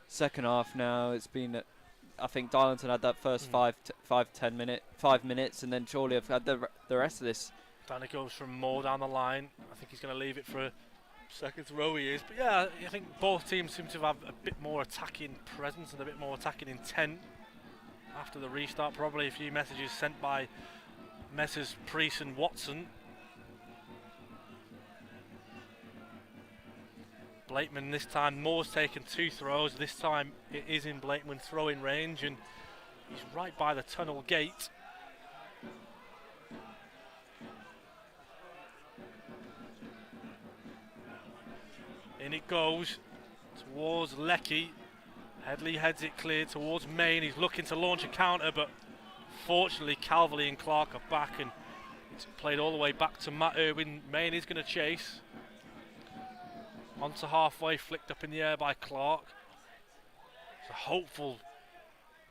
second half now. It's been, I think Darlington had that first 5 minutes, and then Chorley have had the rest of this. Danny goes from more down the line. I think he's going to leave it for a second row he is. But yeah, I think both teams seem to have a bit more attacking presence and a bit more attacking intent after the restart. Probably a few messages sent by Messrs. Priest and Watson. Blakeman this time, Moore's taken 2 throws. This time it is in Blakeman throwing range, and he's right by the tunnel gate. In it goes towards Leckie. Headley heads it clear towards Main. He's looking to launch a counter, but fortunately Calverley and Clark are back, and it's played all the way back to Matt Irwin. Main is going to chase. Onto halfway, flicked up in the air by Clark. It's a hopeful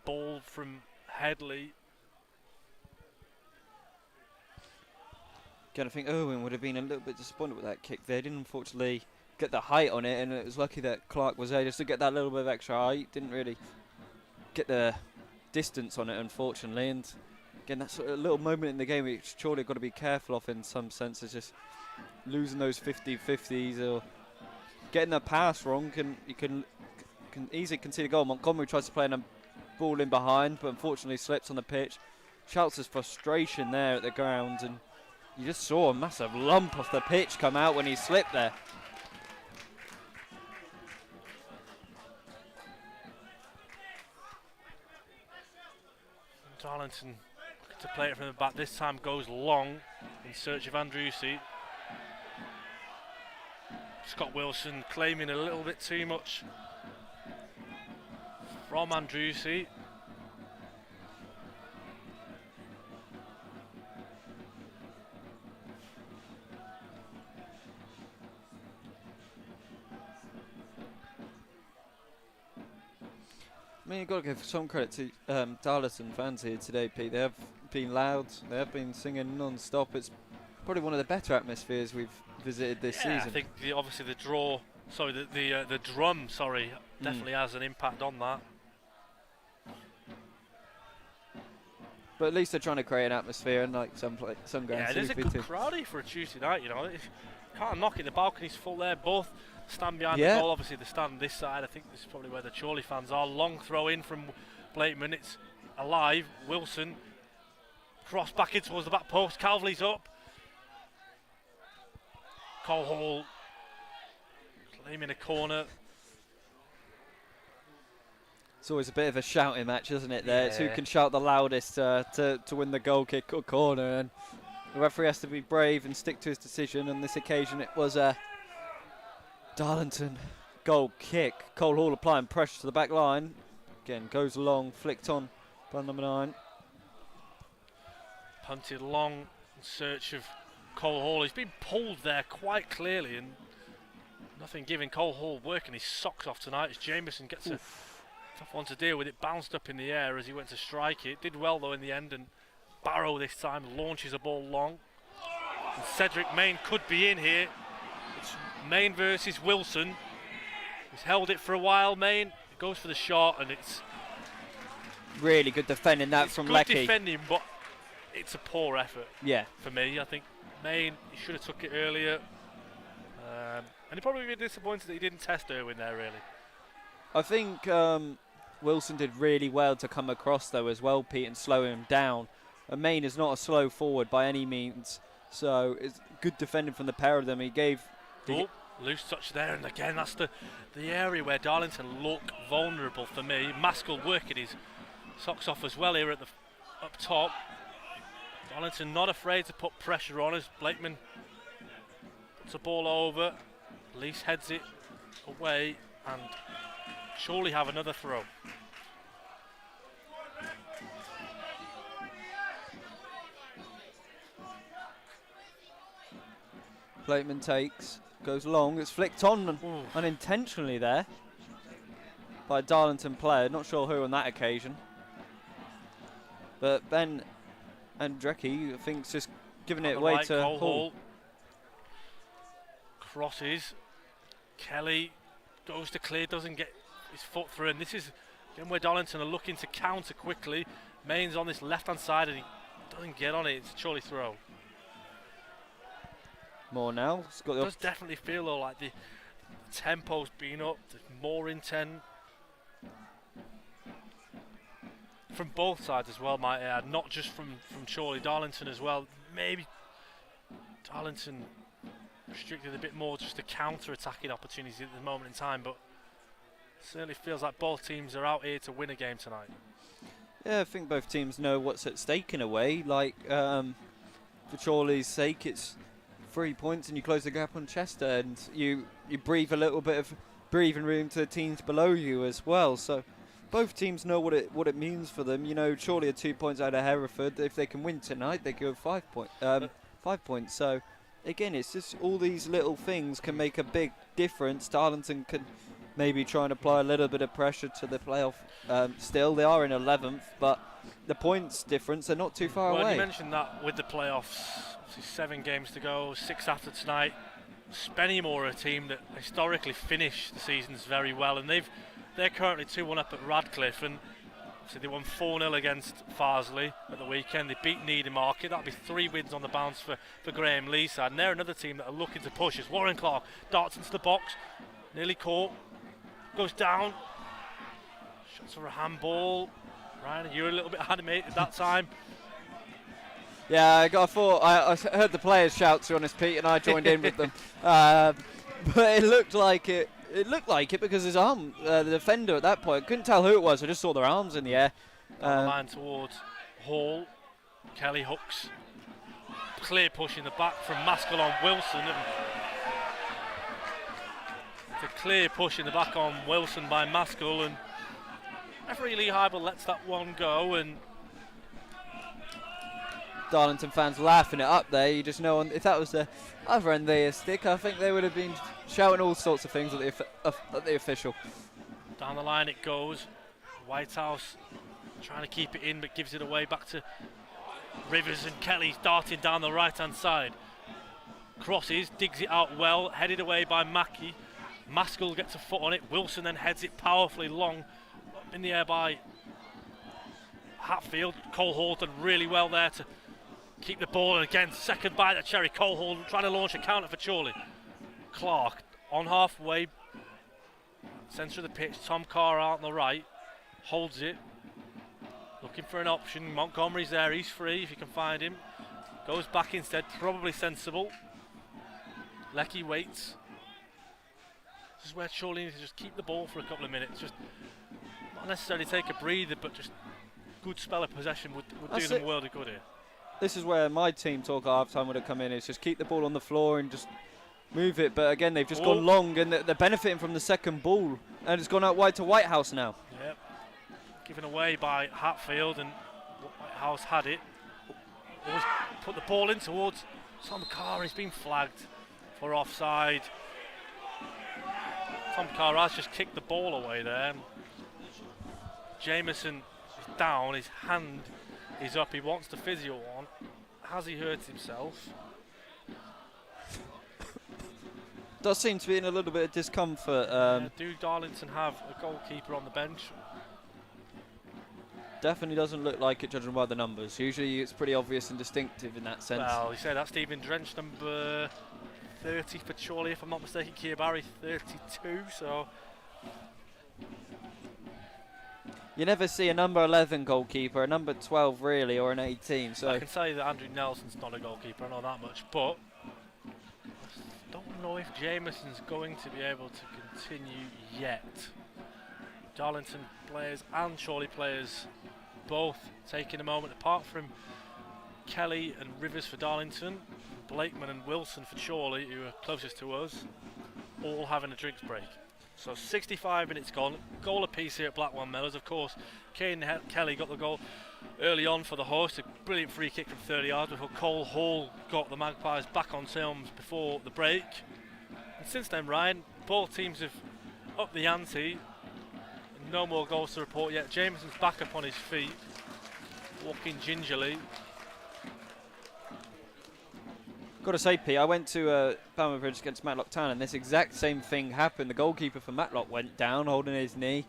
ball from Headley. Again, I think Irwin would have been a little bit disappointed with that kick there. Didn't unfortunately get the height on it, and it was lucky that Clark was there just to get that little bit of extra height. Didn't really get the distance on it, unfortunately. And again, that's a little moment in the game which Chorley got to be careful of in some senses. Just losing those 50-50s or getting the pass wrong you can easily concede a goal. Montgomery tries to play a ball in behind, but unfortunately slips on the pitch. Shouts his frustration there at the ground, and you just saw a massive lump off the pitch come out when he slipped there. Darlington to play it from the back. This time goes long in search of Andrewsy. Scott Wilson claiming a little bit too much from Andrewsy. I mean, you've got to give some credit to Darlington fans here today, Pete. They have been loud, they have been singing non-stop. It's probably one of the better atmospheres we've visited this season. I think obviously the drum, definitely has an impact on that. But at least they're trying to create an atmosphere, and like some grounds. Yeah, it is a good crowd here for a Tuesday night, you know. Can't knock it, the balcony's full there, both stand behind the goal. Obviously the stand this side, I think this is probably where the Chorley fans are. Long throw in from Blakeman, it's alive. Wilson, cross back in towards the back post, Calverley's up. Cole Hall claiming a corner. It's always a bit of a shouting match, isn't it, there? It's who can shout the loudest to win the goal kick or corner, and the referee has to be brave and stick to his decision. On this occasion it was a Darlington goal kick. Cole Hall applying pressure to the back line. Again, goes long, flicked on by number 9. Punted long in search of Cole Hall. He's been pulled there quite clearly, and nothing giving Cole Hall working his socks off tonight as Jameson gets a tough one to deal with. It bounced up in the air as he went to strike it. Did well though in the end, and Barrow this time launches a ball long. And Cedric Main could be in here. It's Main versus Wilson. He's held it for a while, Main. It goes for the shot, and it's really good defending that from Leckie. Good defending, but it's a poor effort. Yeah. For me, I think Main, he should have took it earlier. And he probably be disappointed that he didn't test Irwin there, really. I think Wilson did really well to come across though as well, Pete, and slow him down. And Main is not a slow forward by any means, so it's good defending from the pair of them. He gave loose touch there, and again that's the area where Darlington look vulnerable for me. Maskell working his socks off as well here at the up top. Darlington not afraid to put pressure on as Blakeman puts the ball over. Lease heads it away, and Chorley have another throw. Blakeman takes, goes long. It's flicked on unintentionally there by a Darlington player. Not sure who on that occasion. But Ben Andrecki, I think, just giving it away to Hall. Crosses. Kelly goes to clear, doesn't get his foot through, and this is again where Darlington are looking to counter quickly. Main's on this left-hand side, and he doesn't get on it. It's a Chorley throw. More now. It's got it does definitely feel though like the tempo's been up, there's more intent from both sides as well, might I add, not just from Chorley, Darlington as well. Maybe Darlington restricted a bit more just to counter-attacking opportunities at the moment in time, but it certainly feels like both teams are out here to win a game tonight. Yeah, I think both teams know what's at stake in a way. Like for Chorley's sake, it's 3 points and you close the gap on Chester, and you breathe a little bit of breathing room to the teams below you as well. So both teams know what it means for them. You know, Chorley are 2 points out of Hereford. If they can win tonight, they go 5 points. So again, it's just all these little things can make a big difference. Darlington can maybe try and apply a little bit of pressure to the playoff. Still, they are in 11th, but the points difference are not too far away. Well, you mentioned that with the playoffs. 7 games to go, 6 after tonight. Spennymoor are a team that historically finish the seasons very well, and they're currently 2-1 up at Radcliffe, and so they won 4-0 against Farsley at the weekend. They beat Needham Market. That'll be 3 wins on the bounce for Graham Lee's side, and they're another team that are looking to push as Warren Clark darts into the box, nearly caught, goes down, shots for a handball. Ryan, you were a little bit animated that time. Yeah, I heard the players shout, to be honest, Pete, and I joined in with them. But it looked like it. It looked like it because his arm, the defender at that point, couldn't tell who it was. I just saw their arms in the air. Down the line towards Hall. Kelly hooks. Clear push in the back from Maskell on Wilson. It's a clear push in the back on Wilson by Maskell, and referee Lee Hybel lets that one go, and Darlington fans laughing it up there. You just know if that was the other end of the stick, I think they would have been shouting all sorts of things at the official. Down the line it goes. Whitehouse trying to keep it in, but gives it away back to Rivers, and Kelly's darting down the right-hand side. Crosses, digs it out well, headed away by Mackey. Maskell gets a foot on it. Wilson then heads it powerfully long up in the air by Hatfield. Cole Hall done really well there to keep the ball, and again, second bite at Cherry. Cole Hall trying to launch a counter for Chorley. Clark on halfway, centre of the pitch. Tom Carr out on the right, holds it, looking for an option. Montgomery's there, he's free if you can find him. Goes back instead, probably sensible. Leckie waits. This is where Chorley needs to just keep the ball for a couple of minutes. Just not necessarily take a breather, but just good spell of possession would do them a world of good here. This is where my team talk at half-time would have come in. It's just keep the ball on the floor and just move it. But again, they've just gone long, and they're benefiting from the second ball. And it's gone out wide to Whitehouse now. Yep. Given away by Hatfield, and Whitehouse had it. Always put the ball in towards Tom Carr. He's been flagged for offside. Tom Carr has just kicked the ball away there. Jameson is down, his hand is up, he wants the physio on. Has he hurt himself? Does seem to be in a little bit of discomfort. Do Darlington have a goalkeeper on the bench? Definitely doesn't look like it, judging by the numbers. Usually it's pretty obvious and distinctive in that sense. Well, you say that Stephen Drench, number 30 for Chorley, if I'm not mistaken. Keir Barry, 32, so you never see a number 11 goalkeeper, a number 12 really, or an 18. So I can tell you that Andrew Nelson's not a goalkeeper, I know that much, but I don't know if Jameson's going to be able to continue yet. Darlington players and Chorley players both taking a moment, apart from Kelly and Rivers for Darlington, Blakeman and Wilson for Chorley, who are closest to us, all having a drinks break. So 65 minutes gone, goal apiece here at Blackwell Mellors. Of course, Kane Kelly got the goal early on for the host, a brilliant free kick from 30 yards before Cole Hall got the Magpies back on terms before the break. And since then, Ryan, both teams have upped the ante. No more goals to report yet. Jameson's back up on his feet, walking gingerly. Got to say, Pete, I went to Bamber Bridge against Matlock Town, and this exact same thing happened. The goalkeeper for Matlock went down, holding his knee.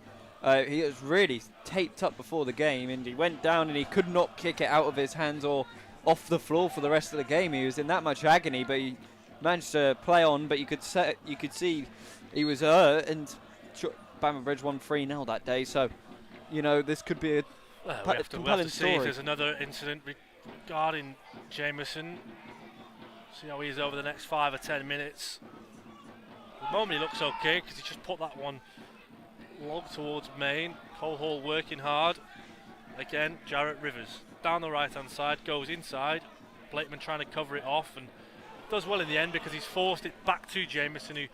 He was really taped up before the game, and he went down, and he could not kick it out of his hands or off the floor for the rest of the game. He was in that much agony, but he managed to play on. But you could see he was hurt, and Bamber Bridge won 3-0 that day. So, you know, this could be a compelling see story. if there's another incident regarding Jameson. See how he is over the next 5 or 10 minutes. At the moment he looks okay because he just put that one log towards main. Cole Hall working hard. Again, Jarrett Rivers down the right hand side, goes inside. Blakeman trying to cover it off and does well in the end because he's forced it back to Jameson, who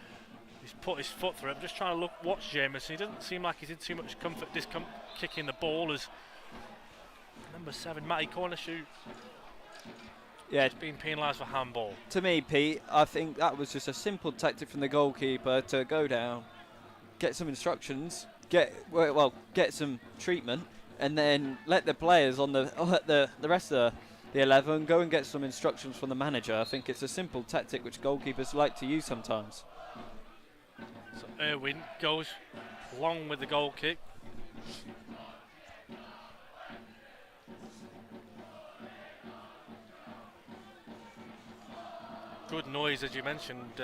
he's put his foot through it. I'm just trying to watch Jameson. He doesn't seem like he's in too much comfort kicking the ball as number 7 Matty Cornershoe. Yeah, it's been penalised for handball. To me, Pete, I think that was just a simple tactic from the goalkeeper to go down, get some instructions, get some treatment, and then let the players on the rest of the 11 go and get some instructions from the manager. I think it's a simple tactic which goalkeepers like to use sometimes. So Irwin goes long with the goal kick. Good noise, as you mentioned,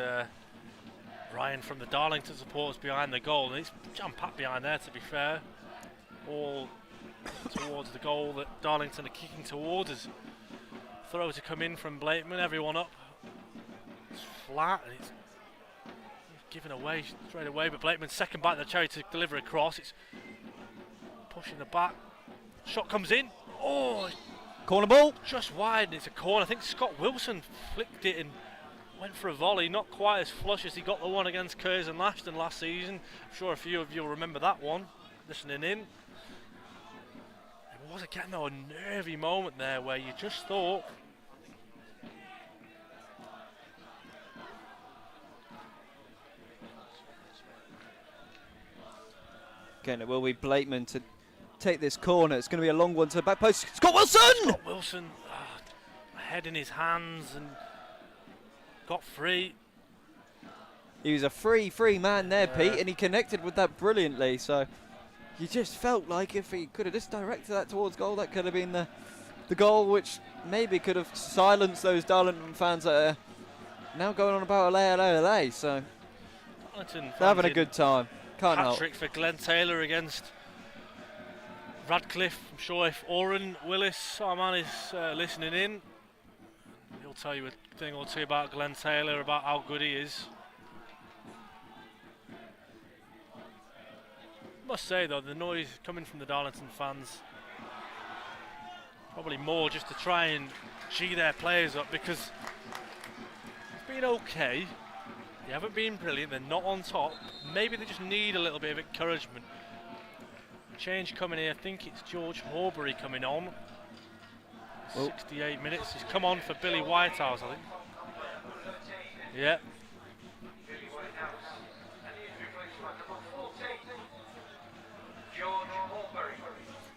Ryan, from the Darlington supporters behind the goal, and it's jam-packed behind there, to be fair. All towards the goal that Darlington are kicking towards us. Throw to come in from Blakeman, everyone up. It's flat, and it's given away straight away, but Blakeman's second bite of the cherry to deliver across. It's pushing the back. Shot comes in. Oh, corner ball. Just wide, and it's a corner. I think Scott Wilson flicked it and went for a volley, not quite as flush as he got the one against Curzon Lashton last season. I'm sure a few of you will remember that one, listening in. It was again though a nervy moment there where you just thought, again, it will be Blakeman to take this corner. It's going to be a long one to the back post. Scott Wilson! Scott Wilson, head in his hands and got free. He was a free man there, Pete, and he connected with that brilliantly. So you just felt like if he could have just directed that towards goal, that could have been the goal which maybe could have silenced those Darlington fans that are now going on about LA. So they're having a good time. Can't help. Hat-trick for Glenn Taylor against Radcliffe. I'm sure if Oren Willis, our man, is listening in, he'll tell you a thing or two about Glenn Taylor, about how good he is. Must say though, the noise coming from the Darlington fans, probably more just to try and gee their players up, because it's been okay. They haven't been brilliant, they're not on top. Maybe they just need a little bit of encouragement. Change coming here, I think it's George Horbury coming on. 68 minutes, he's come on for Billy Whitehouse, I think. Yeah.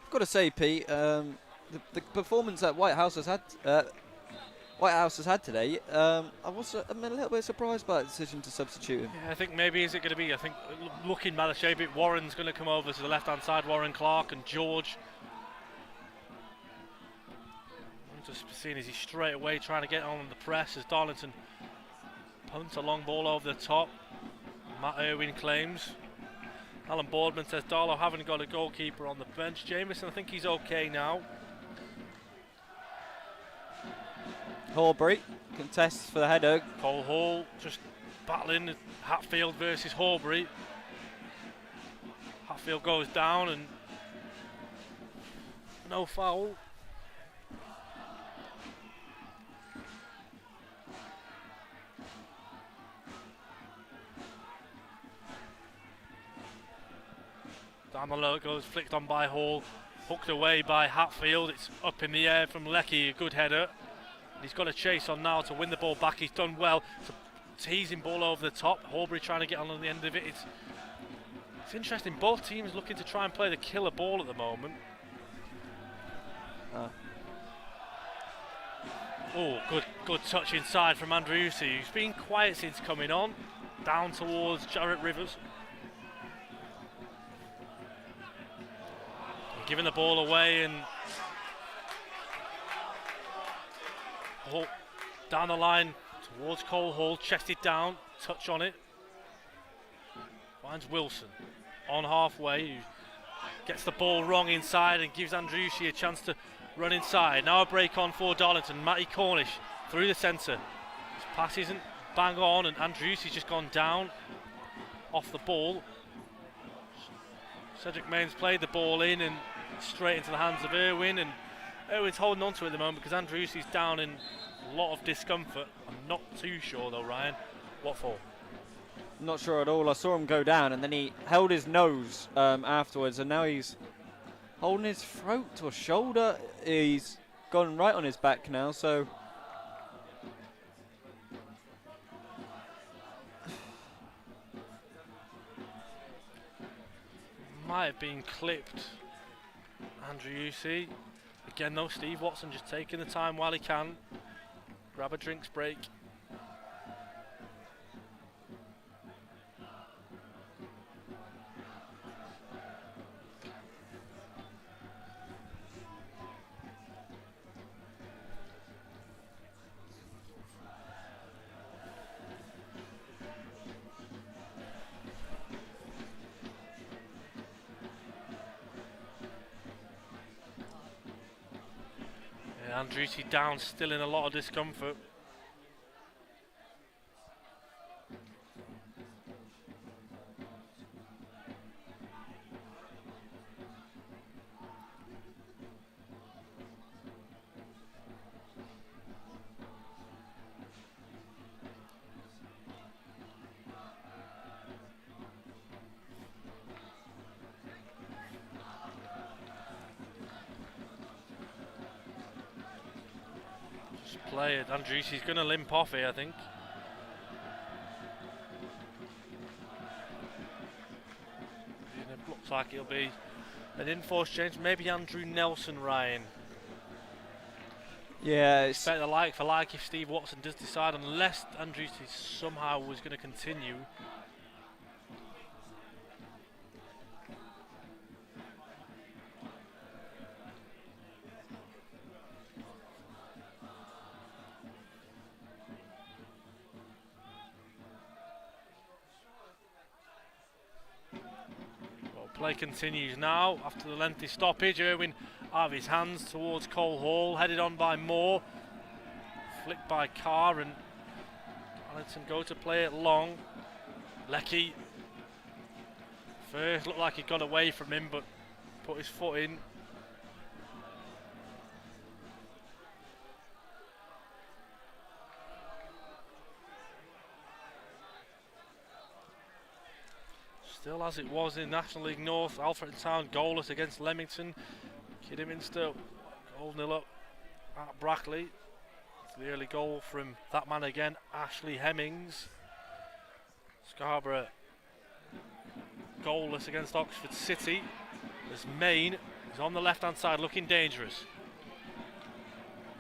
I've got to say, Pete, the performance that Whitehouse has had today, I'm a little bit surprised by the decision to substitute him. Yeah, I think maybe is it going to be, I think looking by the shape, Warren's going to come over to the left-hand side, Warren Clark and George. I'm just seeing as he's straight away trying to get on the press as Darlington punts a long ball over the top. Matt Irwin claims. Alan Boardman says Darlow haven't got a goalkeeper on the bench. Jameson, I think he's okay now. Horbury contests for the header. Cole Hall just battling Hatfield versus Horbury. Hatfield goes down and no foul. Down the low it goes, flicked on by Hall, hooked away by Hatfield. It's up in the air from Leckie, a good header. And he's got a chase on now to win the ball back. He's done well. It's a teasing ball over the top. Horbury trying to get on the end of it. It's interesting. Both teams looking to try and play the killer ball at the moment. Oh, good touch inside from Andriusi, who's been quiet since coming on. Down towards Jarrett Rivers. Giving the ball away, and Hall down the line towards Cole Hall, chested down, touch on it. Finds Wilson on halfway, who gets the ball wrong inside and gives Andriusi a chance to run inside. Now a break on for Darlington. Matty Cornish through the centre. His pass isn't bang on, and Andriusi's just gone down off the ball. Cedric Main's played the ball in and straight into the hands of Irwin, and Irwin's holding on to it at the moment because Andriusi's down in a lot of discomfort. I'm not too sure though, Ryan, what for? Not sure at all. I saw him go down and then he held his nose afterwards, and now he's holding his throat or shoulder. He's gone right on his back now, so might have been clipped. Andriusi again though. Steve Watson just taking the time while he can. Grab a drinks break. Andriusi down, still in a lot of discomfort. Play it. Andriusi's going to limp off here, I think. And it looks like it'll be an enforced change. Maybe Andrew Nelson, Ryan. yeah, it's Better like for like if Steve Watson does decide, unless Andriusi somehow was going to continue. Play continues now after the lengthy stoppage. Irwin out of his hands towards Cole Hall, headed on by Moore, flicked by Carr, and Darlington go to play it long. Leckie first looked like he got away from him, but put his foot in. Still as it was in National League North, Alfred Town goalless against Leamington. Kidderminster 0-0 up at Brackley. It's the early goal from that man again, Ashley Hemmings. Scarborough goalless against Oxford City. As Main is on the left hand side looking dangerous.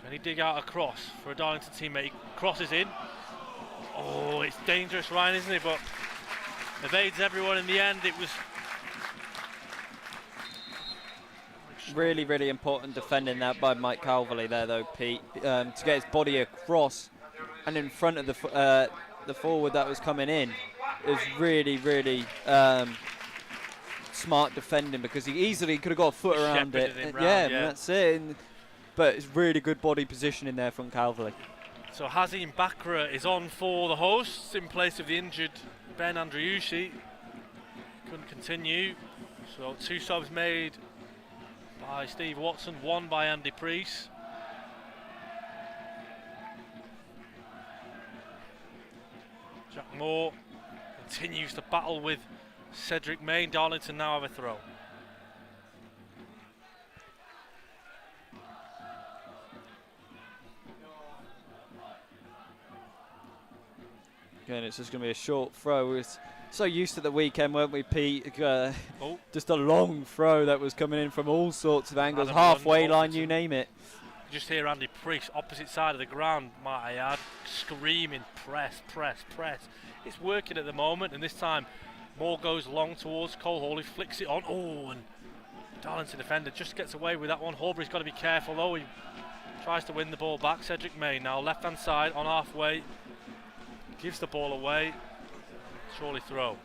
Can he dig out a cross for a Darlington teammate? He crosses in. Oh, it's dangerous, Ryan, isn't it? But evades everyone in the end. It was really, really important defending that by Mike Calverley there, though, Pete, to get his body across and in front of the forward that was coming in. It was really, really smart defending, because he easily could have got a foot around it. Yeah, that's it. But it's really good body positioning there from Calverley. So Hazim Bakra is on for the hosts in place of the injured Ben Andriusi. Couldn't continue. So 2 subs made by Steve Watson, 1 by Andy Priest. Jack Moore continues to battle with Cedric Main. Darlington now have a throw. Again, it's just going to be a short throw. We're so used to the weekend, weren't we, Pete? Just a long throw that was coming in from all sorts of angles, halfway line, you name it. Just hear Andy Priest, opposite side of the ground, might I add, screaming, press, press, press. It's working at the moment, and this time Moore goes long towards Cole Hall. He flicks it on. Oh, and Darlington defender just gets away with that one. Horbury's got to be careful, though. He tries to win the ball back. Cedric May now, left-hand side, on halfway. Gives the ball away. Chorley throw.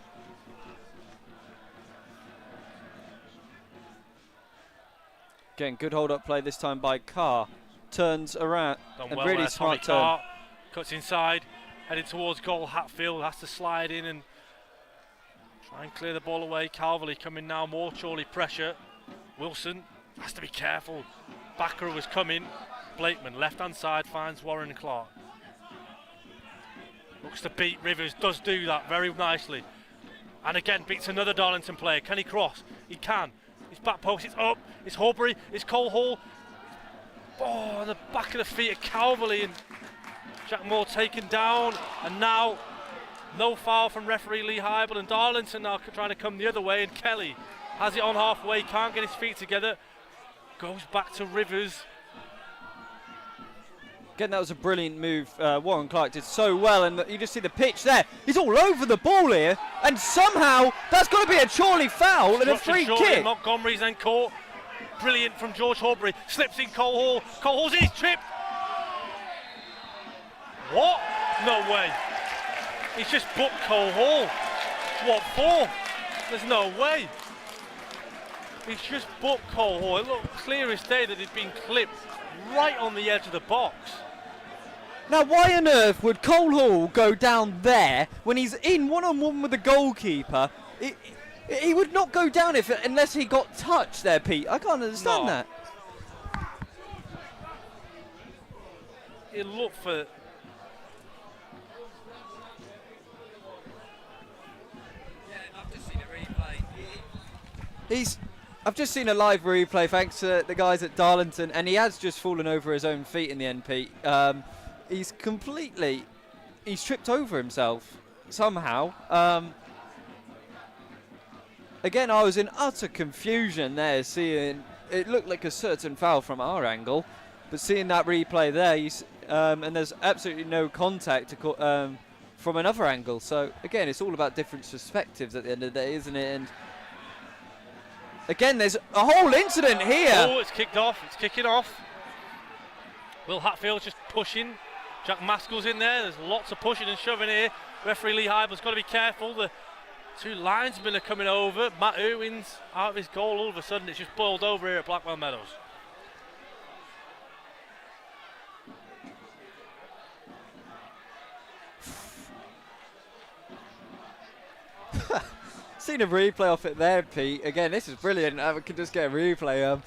Again, good hold-up play this time by Carr. Turns around. Done a well really there, smart Tommy turn. Carr cuts inside, heading towards goal. Hatfield has to slide in and try and clear the ball away. Calverley coming now, more Chorley pressure. Wilson has to be careful. Backer was coming. Blakeman, left-hand side, finds Warren Clark. Looks to beat Rivers, does do that very nicely. And again, beats another Darlington player. Can he cross? He can. His back post, it's up. It's Horbury, it's Cole Hall. Oh, on the back of the feet of Calverley, and Jack Moore taken down. And now, no foul from referee Lee Hybel, and Darlington now trying to come the other way, and Kelly has it on halfway, can't get his feet together. Goes back to Rivers. Again, that was a brilliant move. Warren Clark did so well, and you just see the pitch there. He's all over the ball here, and somehow that's got to be a Chorley foul and a free kick. Montgomery's then caught. Brilliant from George Horbury. Slips in Cole Hall. Cole Hall's in his trip. What? No way. He's just booked Cole Hall. What for? There's no way. He's just booked Cole Hall. It looked clear as day that he'd been clipped right on the edge of the box. Now, why on earth would Cole Hall go down there when he's in one-on-one with the goalkeeper? He would not go down unless he got touched there, Pete. I can't understand that. It looked for... I've just seen a live replay thanks to the guys at Darlington, and he has just fallen over his own feet in the end, Pete. He's tripped over himself somehow. Again, I was in utter confusion there, seeing it looked like a certain foul from our angle, but seeing that replay there, and there's absolutely no contact from another angle. So again, it's all about different perspectives at the end of the day, isn't it? And again, there's a whole incident here. Oh, it's kicked off. It's kicking off. Will Hatfield's just pushing. Jack Maskell's in there. There's lots of pushing and shoving here. Referee Lee Hybel's got to be careful. The two linesmen are coming over. Matt Irwin's out of his goal. All of a sudden, it's just boiled over here at Blackwell Meadows. Seen a replay off it there, Pete. Again, this is brilliant. We could just get a replay.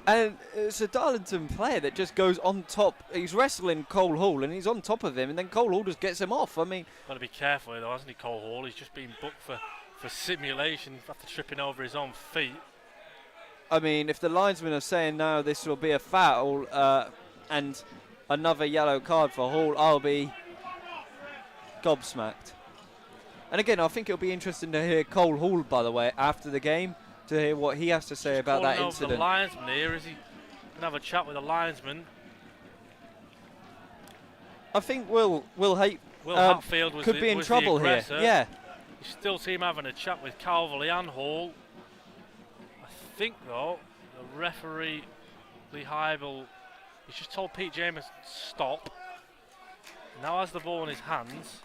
And it's a Darlington player that just goes on top. He's wrestling Cole Hall, and he's on top of him, and then Cole Hall just gets him off. I mean, got to be careful though, hasn't he, Cole Hall? He's just been booked for simulation after tripping over his own feet. I mean, if the linesmen are saying now this will be a foul and another yellow card for Hall, I'll be gobsmacked. And again, I think it'll be interesting to hear Cole Hall, by the way, after the game, to hear what he has to say about that incident. The linesman here, is he can have a chat with the linesman? I think Will Hatfield could be in trouble here. Yeah. You still see him having a chat with Calverley and Hall. I think though the referee Lee Hybel, he's just told Pete James stop. Now has the ball in his hands.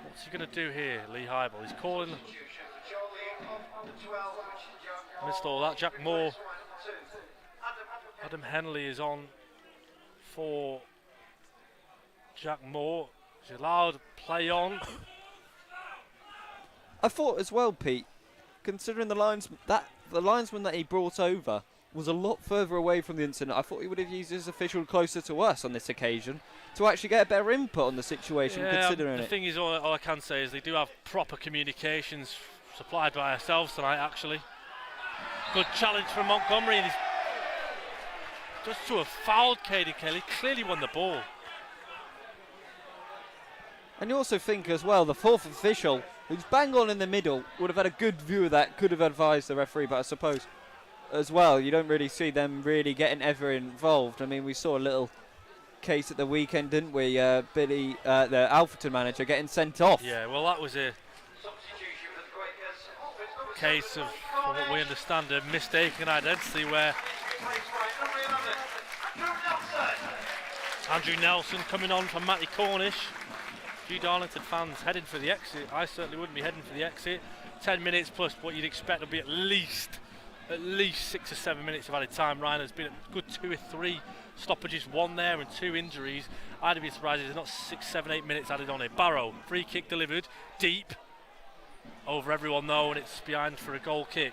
What's he going to do here, Lee Hybel? He's calling. Missed all that. Jack Moore. Adam Henley is on for Jack Moore. He's allowed play on. I thought as well, Pete, considering the linesman that he brought over was a lot further away from the incident, I thought he would have used his official closer to us on this occasion to actually get a better input on the situation, considering the it. Thing is, all I can say is they do have proper communications supplied by ourselves tonight, actually. Good challenge from Montgomery, and he's just to have fouled Katie Kelly, clearly won the ball. And you also think as well, the fourth official, who's bang on in the middle, would have had a good view of that, could have advised the referee, but I suppose as well, you don't really see them really getting ever involved. I mean, we saw a little case at the weekend, didn't we? Billy, the Alfreton manager, getting sent off. Yeah, well, that was a case of, from what we understand, a mistaken identity where Andrew Nelson coming on from Matty Cornish. A few Darlington fans heading for the exit. I certainly wouldn't be heading for the exit. 10 minutes plus what you'd expect will be at least 6 or 7 minutes of added time. Ryan, has been a good 2 or 3 stoppages, 1 there and 2 injuries. I'd be surprised if there's not 6, 7, 8 minutes added on it. Barrow, free kick delivered, deep, over everyone though, and it's behind for a goal kick.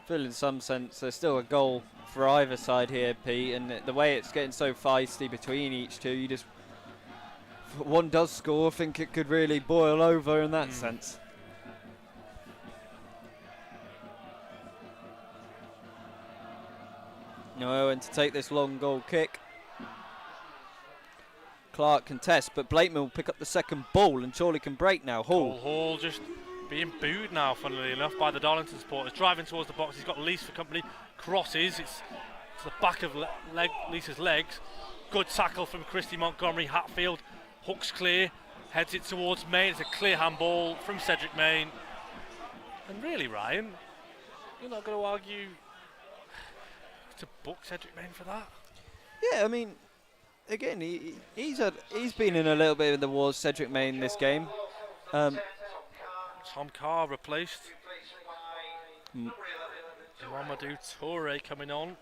Feel in some sense there's still a goal for either side here, Pete, and the way it's getting so feisty between each two, you just, if one does score, I think it could really boil over in that sense. No, and to take this long goal kick. Clark can test, but Blakeman will pick up the second ball, and Chorley can break now. Hall just being booed now, funnily enough, by the Darlington supporters. Driving towards the box, he's got Lease for company, crosses, it's to the back of Lisa's legs. Good tackle from Christy Montgomery. Hatfield hooks clear, heads it towards Main. It's a clear handball from Cedric Main. And really, Ryan, you're not going to argue to book Cedric Main for that? Yeah, I mean, again, he's been in a little bit of the wars, Cedric Main, this game. Tom Carr replaced. Mamadou Toure coming on.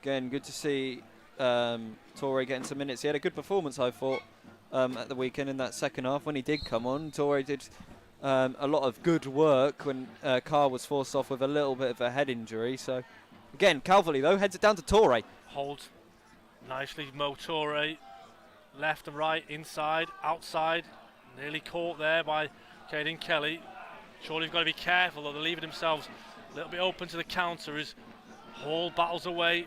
Again, good to see Toure getting some minutes. He had a good performance, I thought, at the weekend in that second half. When he did come on, Toure did a lot of good work when Carr was forced off with a little bit of a head injury. So, again, Calverley, though, heads it down to Toure. Holds nicely, Mo Toure. Left and right, inside, outside. Nearly caught there by Caden Kelly. Surely you've got to be careful, though. They're leaving themselves a little bit open to the counter as Hall battles away.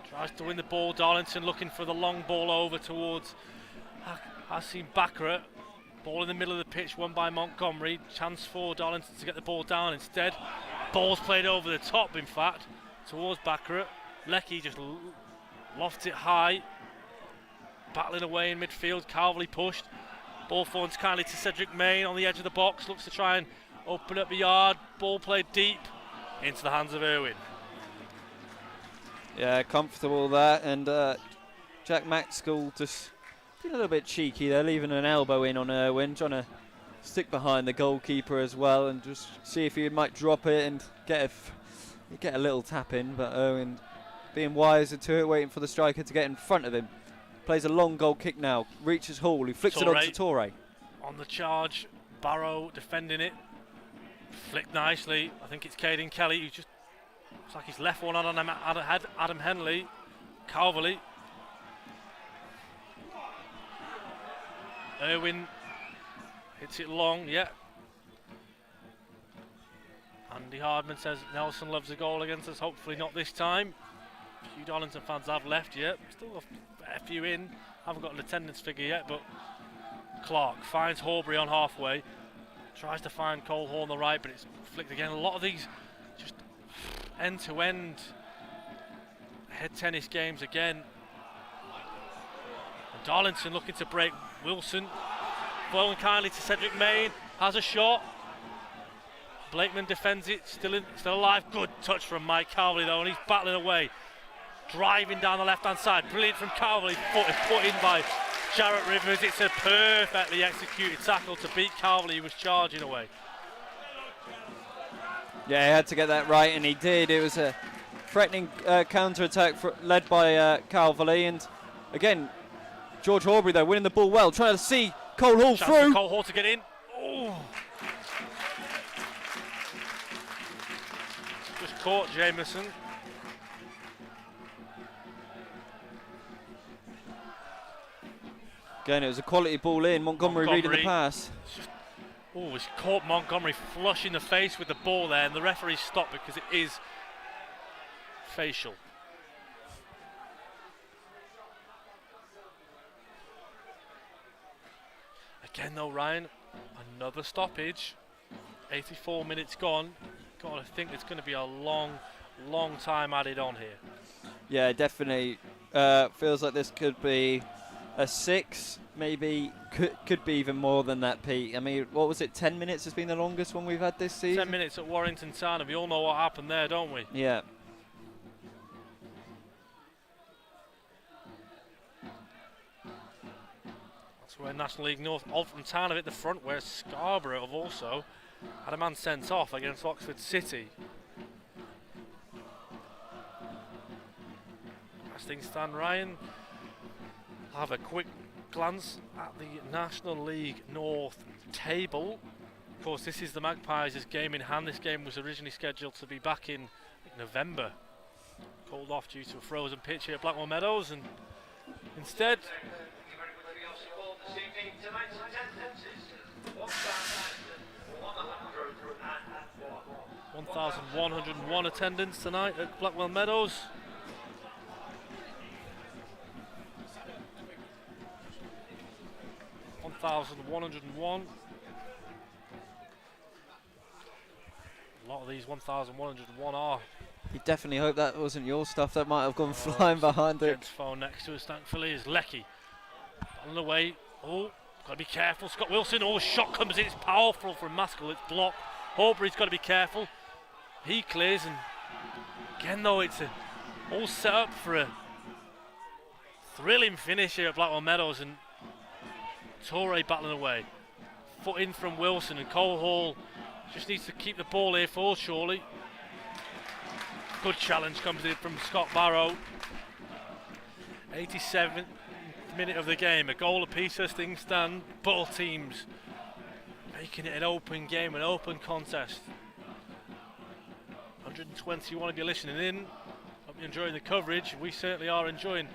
Tries to win the ball. Darlington looking for the long ball over towards Hassim Bakra. Ball in the middle of the pitch, won by Montgomery. Chance for Darlington to get the ball down instead. Ball's played over the top, in fact, towards Bakra. Leckie just lofts it high. Battling away in midfield, Calverley pushed. Ball forwards kindly to Cedric Main on the edge of the box. Looks to try and open up the yard. Ball played deep into the hands of Irwin. Yeah, comfortable there. And Jack Maxwell just being a little bit cheeky there, leaving an elbow in on Irwin, trying to stick behind the goalkeeper as well and just see if he might drop it and get a little tap in. But Irwin being wiser to it, waiting for the striker to get in front of him. Plays a long goal kick now, reaches Hall, who flicks it on to Toure. On the charge, Barrow defending it. Flicked nicely. I think it's Caden Kelly who just looks like he's left one on Adam Henley. Calverley. Irwin hits it long, yeah. Andy Hardman says Nelson loves a goal against us, hopefully not this time. A few Darlington fans have left yet, still a few in, haven't got an attendance figure yet, but Clark finds Horbury on halfway, tries to find Cole Hall on the right, but it's flicked again. A lot of these just end-to-end head tennis games again. And Darlington looking to break. Wilson following kindly to Cedric Main, has a shot. Blakeman defends it, still alive. Good touch from Mike Calverley though, and he's battling away. Driving down the left-hand side, brilliant from Calverley, put in by Jarrett Rivers. It's a perfectly executed tackle to beat Calverley, who was charging away. Yeah, he had to get that right, and he did. It was a threatening counter-attack led by Calverley, and again, George Horbury though winning the ball well, trying to see Cole Hall Chance through. For Cole Hall to get in. Ooh. Just caught Jameson. Again, it was a quality ball in. Montgomery reading the pass. Oh, he's caught Montgomery flush in the face with the ball there, and the referee stopped because it is facial. Again though, Ryan, another stoppage. 84 minutes gone. Gotta think it's going to be a long time added on here. Yeah, definitely. Feels like this could be a 6, maybe could be even more than that, Pete. I mean, what was it, 10 minutes has been the longest one we've had this season? 10 minutes at Warrington Town, and we all know what happened there, don't we? Yeah. That's where National League North, Alton Town have hit the front, where Scarborough have also had a man sent off against Oxford City. As things stand, Ryan, I'll have a quick glance at the National League North table. Of course, this is the Magpies' game in hand. This game was originally scheduled to be back in November. Called off due to a frozen pitch here at Blackwell Meadows, and instead 1,101 attendance tonight at Blackwell Meadows. (1,101). A lot of these 1,101 are. You definitely hope that wasn't your stuff. That might have gone flying behind it. Gents phone next to us, thankfully, is Leckie. On the way. Oh, got to be careful. Scott Wilson. Oh, shot comes in. It's powerful from Maskell. It's blocked. Horbury's got to be careful. He clears, and again though, it's all set up for a thrilling finish here at Blackwell Meadows, and Torre battling away. Foot in from Wilson, and Cole Hall just needs to keep the ball here for Chorley. Good challenge comes in from Scott Barrow. 87th minute of the game, a goal apiece as things stand. Both teams making it an open game, an open contest. 121 of you listening in. Hope you're enjoying the coverage. We certainly are enjoying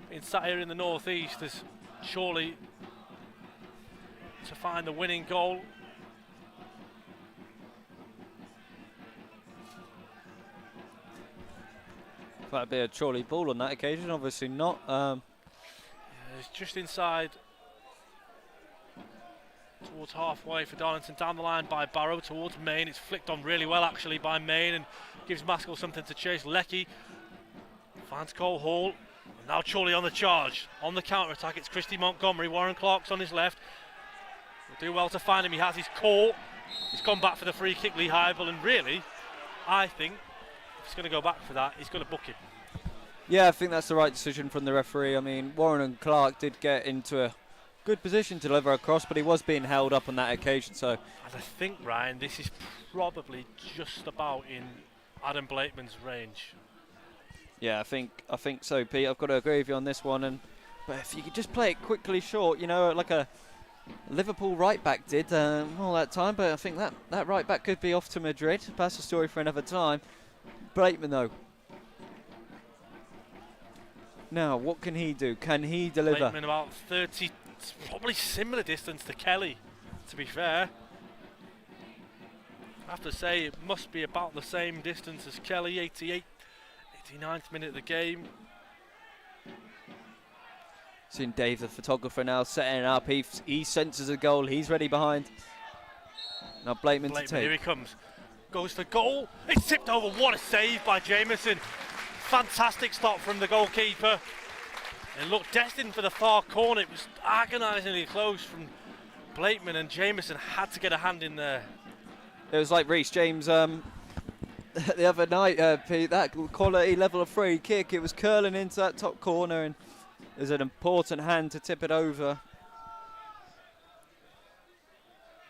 being sat here in the northeast as Chorley to find the winning goal. That'd be a Chorley ball on that occasion, obviously not. Yeah, it's just inside towards halfway for Darlington, down the line by Barrow towards Main. It's flicked on really well actually by Main and gives Maskell something to chase. Leckie finds Cole Hall, and now Chorley on the charge. On the counter attack, it's Christy Montgomery. Warren Clark's on his left. Will do well to find him. He has his caught. He's gone back for the free kick, Lee Hybel, and really, I think if he's going to go back for that, he's going to book him. Yeah, I think that's the right decision from the referee. I mean, Warren and Clark did get into a good position to deliver across, but he was being held up on that occasion. So, and I think, Ryan, this is probably just about in Adam Blakeman's range. Yeah, I think so, Pete. I've got to agree with you on this one. But if you could just play it quickly short, you know, like a Liverpool right back did all that time. But I think that right back could be off to Madrid. That's a story for another time. Blakeman though. Now, what can he do? Can he deliver? Blakeman about 30, probably similar distance to Kelly, to be fair. I have to say, it must be about the same distance as Kelly, 89th minute of the game. Seeing Dave, the photographer, now setting it up. He senses a goal. He's ready behind. Now Blakeman to take. Here he comes. Goes for goal. It's tipped over. What a save by Jameson. Fantastic stop from the goalkeeper. It looked destined for the far corner. It was agonisingly close from Blakeman, and Jameson had to get a hand in there. It was like Reece James the other night, Pete, that quality level of free kick. It was curling into that top corner, and there's an important hand to tip it over.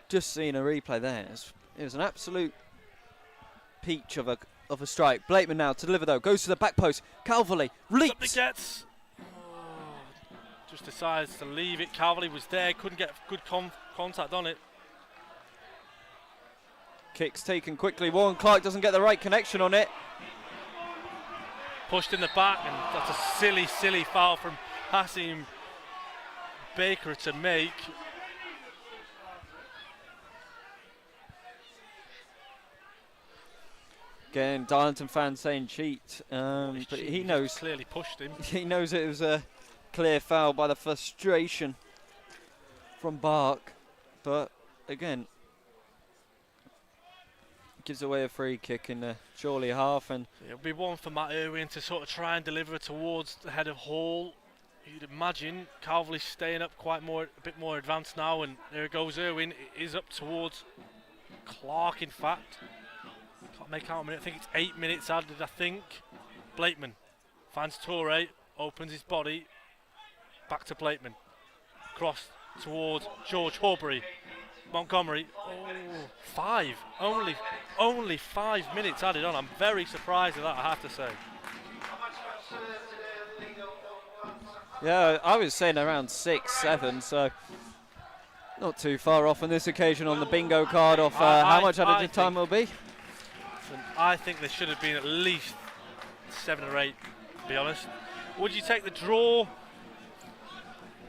Just seeing a replay there. It was an absolute peach of a strike. Blakeman now to deliver though. Goes to the back post. Calverley leaps. Gets. Just decides to leave it. Calverley was there. Couldn't get good contact on it. Kicks taken quickly. Warren Clark doesn't get the right connection on it. Pushed in the back, and that's a silly foul from Hassim Baker to make. Again, Darlington fans saying cheat, but he knows. Clearly pushed him. He knows it was a clear foul by the frustration from Bark, but again, gives away a free kick in the Chorley half, and it'll be one for Matt Irwin to sort of try and deliver towards the head of Hall. You'd imagine Calverley's staying up a bit more advanced now, and there goes Irwin. It is up towards Clark, in fact. Can't make out a minute. I think it's 8 minutes added, I think. Blakeman finds Torre, opens his body. Back to Blakeman. Cross towards George Horbury. Montgomery. Oh, 5. Only 5 minutes added on. I'm very surprised at that, I have to say. yeah, I was saying around 6, 7, so not too far off on this occasion on the bingo card of how much added time will be. I think there should have been at least 7 or 8, to be honest. Would you take the draw?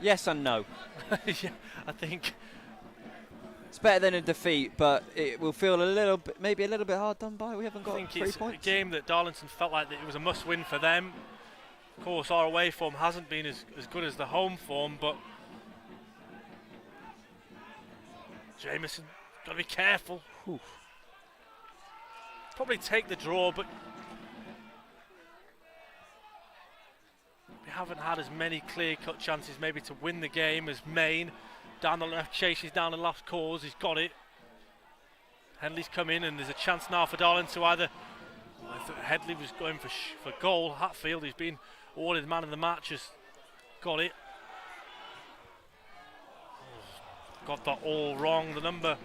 Yes and no. Yeah, I think it's better than a defeat, but it will feel a little bit, maybe a little bit hard done by. We haven't got 3 points. It's a game that Darlington felt like that it was a must-win for them. Of course, our away form hasn't been as good as the home form, but Jameson, got to be careful. Oof. Probably take the draw, but we haven't had as many clear-cut chances maybe to win the game as Maine. Down the left, chases down the last cause, he's got it. Henley's come in, and there's a chance now for Darlington to either. I thought Headley was going for goal. Hatfield, he's been awarded man of the match, has got it. Oh, got that all wrong. The number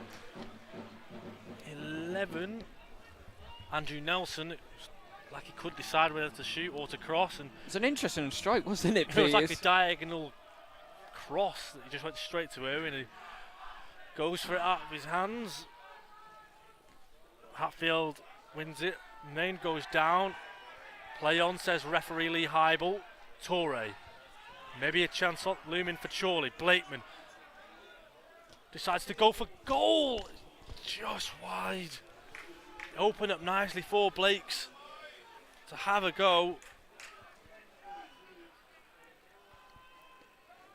11, Andrew Nelson, it was like he could decide whether to shoot or to cross. And it's an interesting strike, wasn't it? It was like a diagonal cross that he just went straight to Irwin, and he goes for it out of his hands. Hatfield wins it. Maine goes down. Play on, says referee Lee Hybel. Torre. Maybe a chance looming for Chorley. Blakeman decides to go for goal. Just wide. Open up nicely for Blakes to have a go.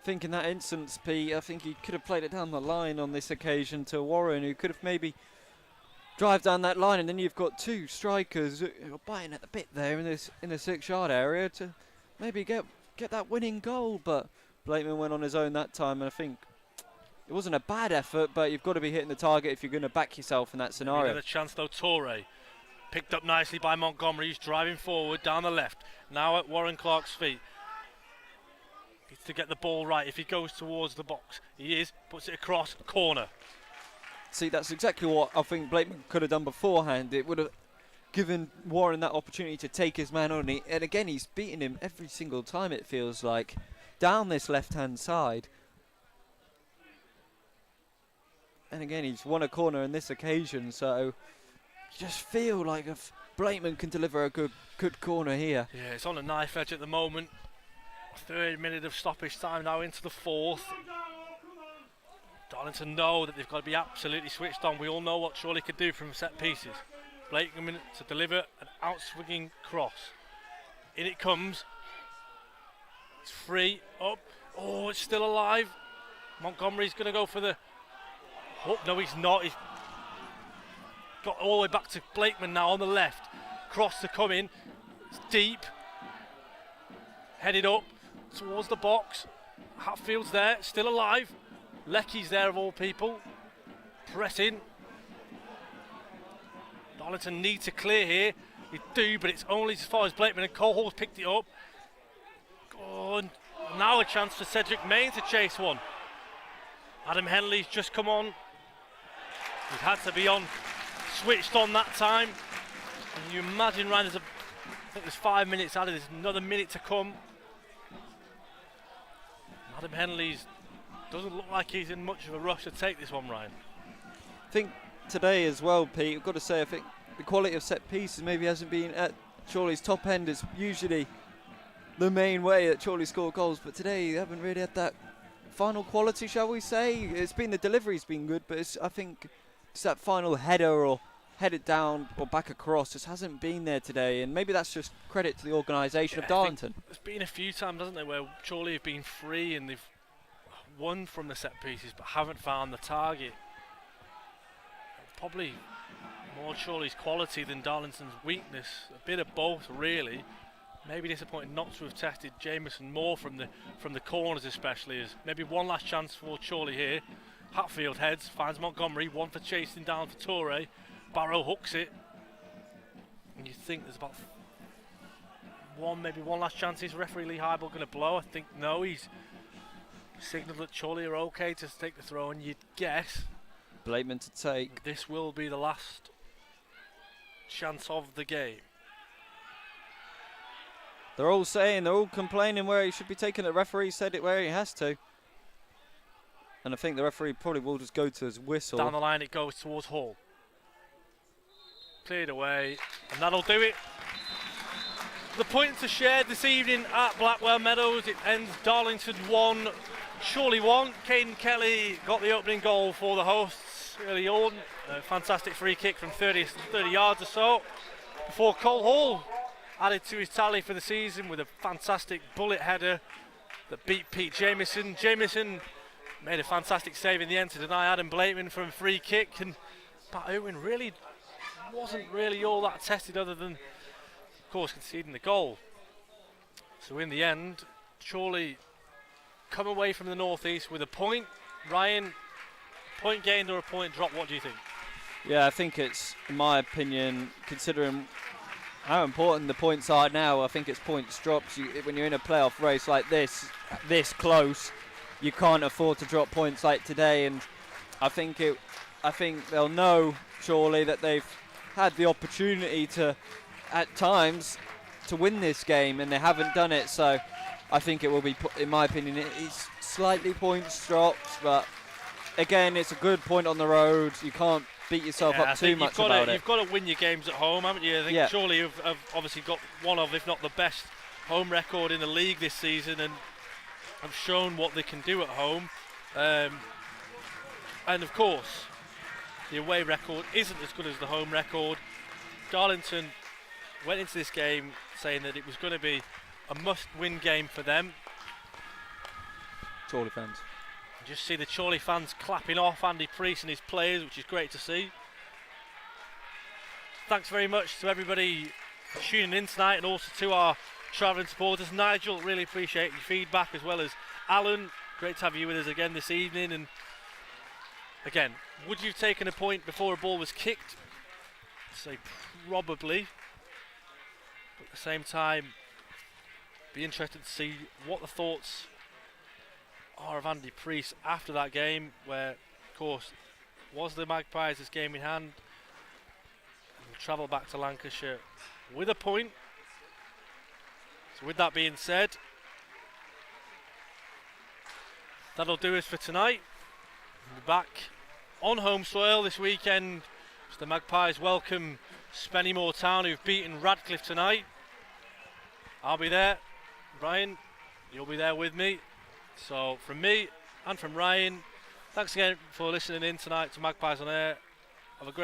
I think in that instance, Pete, I think he could have played it down the line on this occasion to Warren, who could have maybe drive down that line, and then you've got 2 strikers who are biting at the bit there in the 6-yard area to maybe get that winning goal. But Blakeman went on his own that time, and I think it wasn't a bad effort, but you've got to be hitting the target if you're going to back yourself in that scenario. Another chance though. Torre picked up nicely by Montgomery. He's driving forward down the left, now at Warren Clark's feet. Needs to get the ball right. If he goes towards the box, he is, puts it across, corner. See, that's exactly what I think Blakeman could have done beforehand. It would have given Warren that opportunity to take his man on. And again, he's beating him every single time, it feels like, down this left-hand side. And again, he's won a corner on this occasion, so you just feel like if Blakeman can deliver a good corner here. Yeah, it's on a knife edge at the moment. 3rd minute of stoppage time now into the 4th. Darlington know that they've got to be absolutely switched on. We all know what Chorley could do from set pieces. Blakeman to deliver an out-swinging cross. In it comes. It's free, up. Oh, it's still alive. Montgomery's going to go for the... Oh, no, he's not. He's got all the way back to Blakeman now on the left. Cross to come in. It's deep. Headed up towards the box. Hatfield's there, still alive. Lecky's there of all people. Pressing. Darlington need to clear here. They do, but it's only as far as Blakeman, and Cole Hall's picked it up. Oh, and now a chance for Cedric Main to chase one. Adam Henley's just come on. He's had to be on, switched on that time. Can you imagine, Ryan, I think there's 5 minutes added, there's another minute to come. Adam Henley's doesn't look like he's in much of a rush to take this one, Ryan. I think today as well, Pete, I've got to say, I think the quality of set pieces maybe hasn't been at Chorley's top end. It's usually the main way that Chorley score goals, but today they haven't really had that final quality, shall we say. It's been, the delivery's been good, but I think it's that final header or headed down or back across just hasn't been there today, and maybe that's just credit to the organisation of Darlington. There's been a few times, hasn't there, where Chorley have been free and they've won from the set pieces but haven't found the target. Probably more Chorley's quality than Darlington's weakness. A bit of both, really. Maybe disappointed not to have tested Jameson more from the corners, especially, as maybe one last chance for Chorley here. Hatfield heads, finds Montgomery, one for chasing down for Toure. Barrow hooks it. And you think there's about maybe one last chance. Is referee Lee Hybel going to blow? I think no, he's signalled that Chorley are okay to take the throw, and you'd guess Blakeman to take. this will be the last chance of the game. They're all complaining where he should be taking it. The referee said it where he has to. And I think the referee probably will just go to his whistle. Down the line it goes towards Hall. Cleared away, and that'll do it. The points are shared this evening at Blackwell Meadows. It ends Darlington 1, Chorley 1. Caden Kelly got the opening goal for the hosts early on. A fantastic free kick from 30 yards or so, before Cole Hall added to his tally for the season with a fantastic bullet header that beat Pete Jameson. Jameson made a fantastic save in the end to deny Adam Blakeman from a free kick, and Pat Owen really wasn't really all that tested, other than, of course, conceding the goal. So in the end, Chorley come away from the northeast with a point. Ryan, point gained or a point dropped, what do you think? Yeah, I think it's, in my opinion, considering how important the points are now, I think it's points drops. When you're in a playoff race like this close, you can't afford to drop points like today. And I think they'll know, surely, that they've had the opportunity to, at times, to win this game, and they haven't done it. So I think it will be, in my opinion, it's slightly points dropped, but again, it's a good point on the road. You can't beat yourself up too much about it. You've got to win your games at home, haven't you? I think Chorley have obviously got one of, if not the best, home record in the league this season, and have shown what they can do at home. And of course, the away record isn't as good as the home record. Darlington went into this game saying that it was going to be a must-win game for them. Chorley fans. Just see the Chorley fans clapping off Andy Priest and his players, which is great to see. Thanks very much to everybody tuning in tonight, and also to our travelling supporters. Nigel, really appreciate your feedback, as well as Alan. Great to have you with us again this evening. And again, would you have taken a point before a ball was kicked? I'd say probably. But at the same time, be interested to see what the thoughts are of Andy Priest after that game, where, of course, was the Magpies' game in hand, and will travel back to Lancashire with a point. So with that being said, that'll do us for tonight. We'll be back on home soil this weekend as the Magpies welcome Spennymoor Town, who've beaten Radcliffe tonight. I'll be there. Brian, you'll be there with me. So from me and from Ryan, thanks again for listening in tonight to Magpies on Air.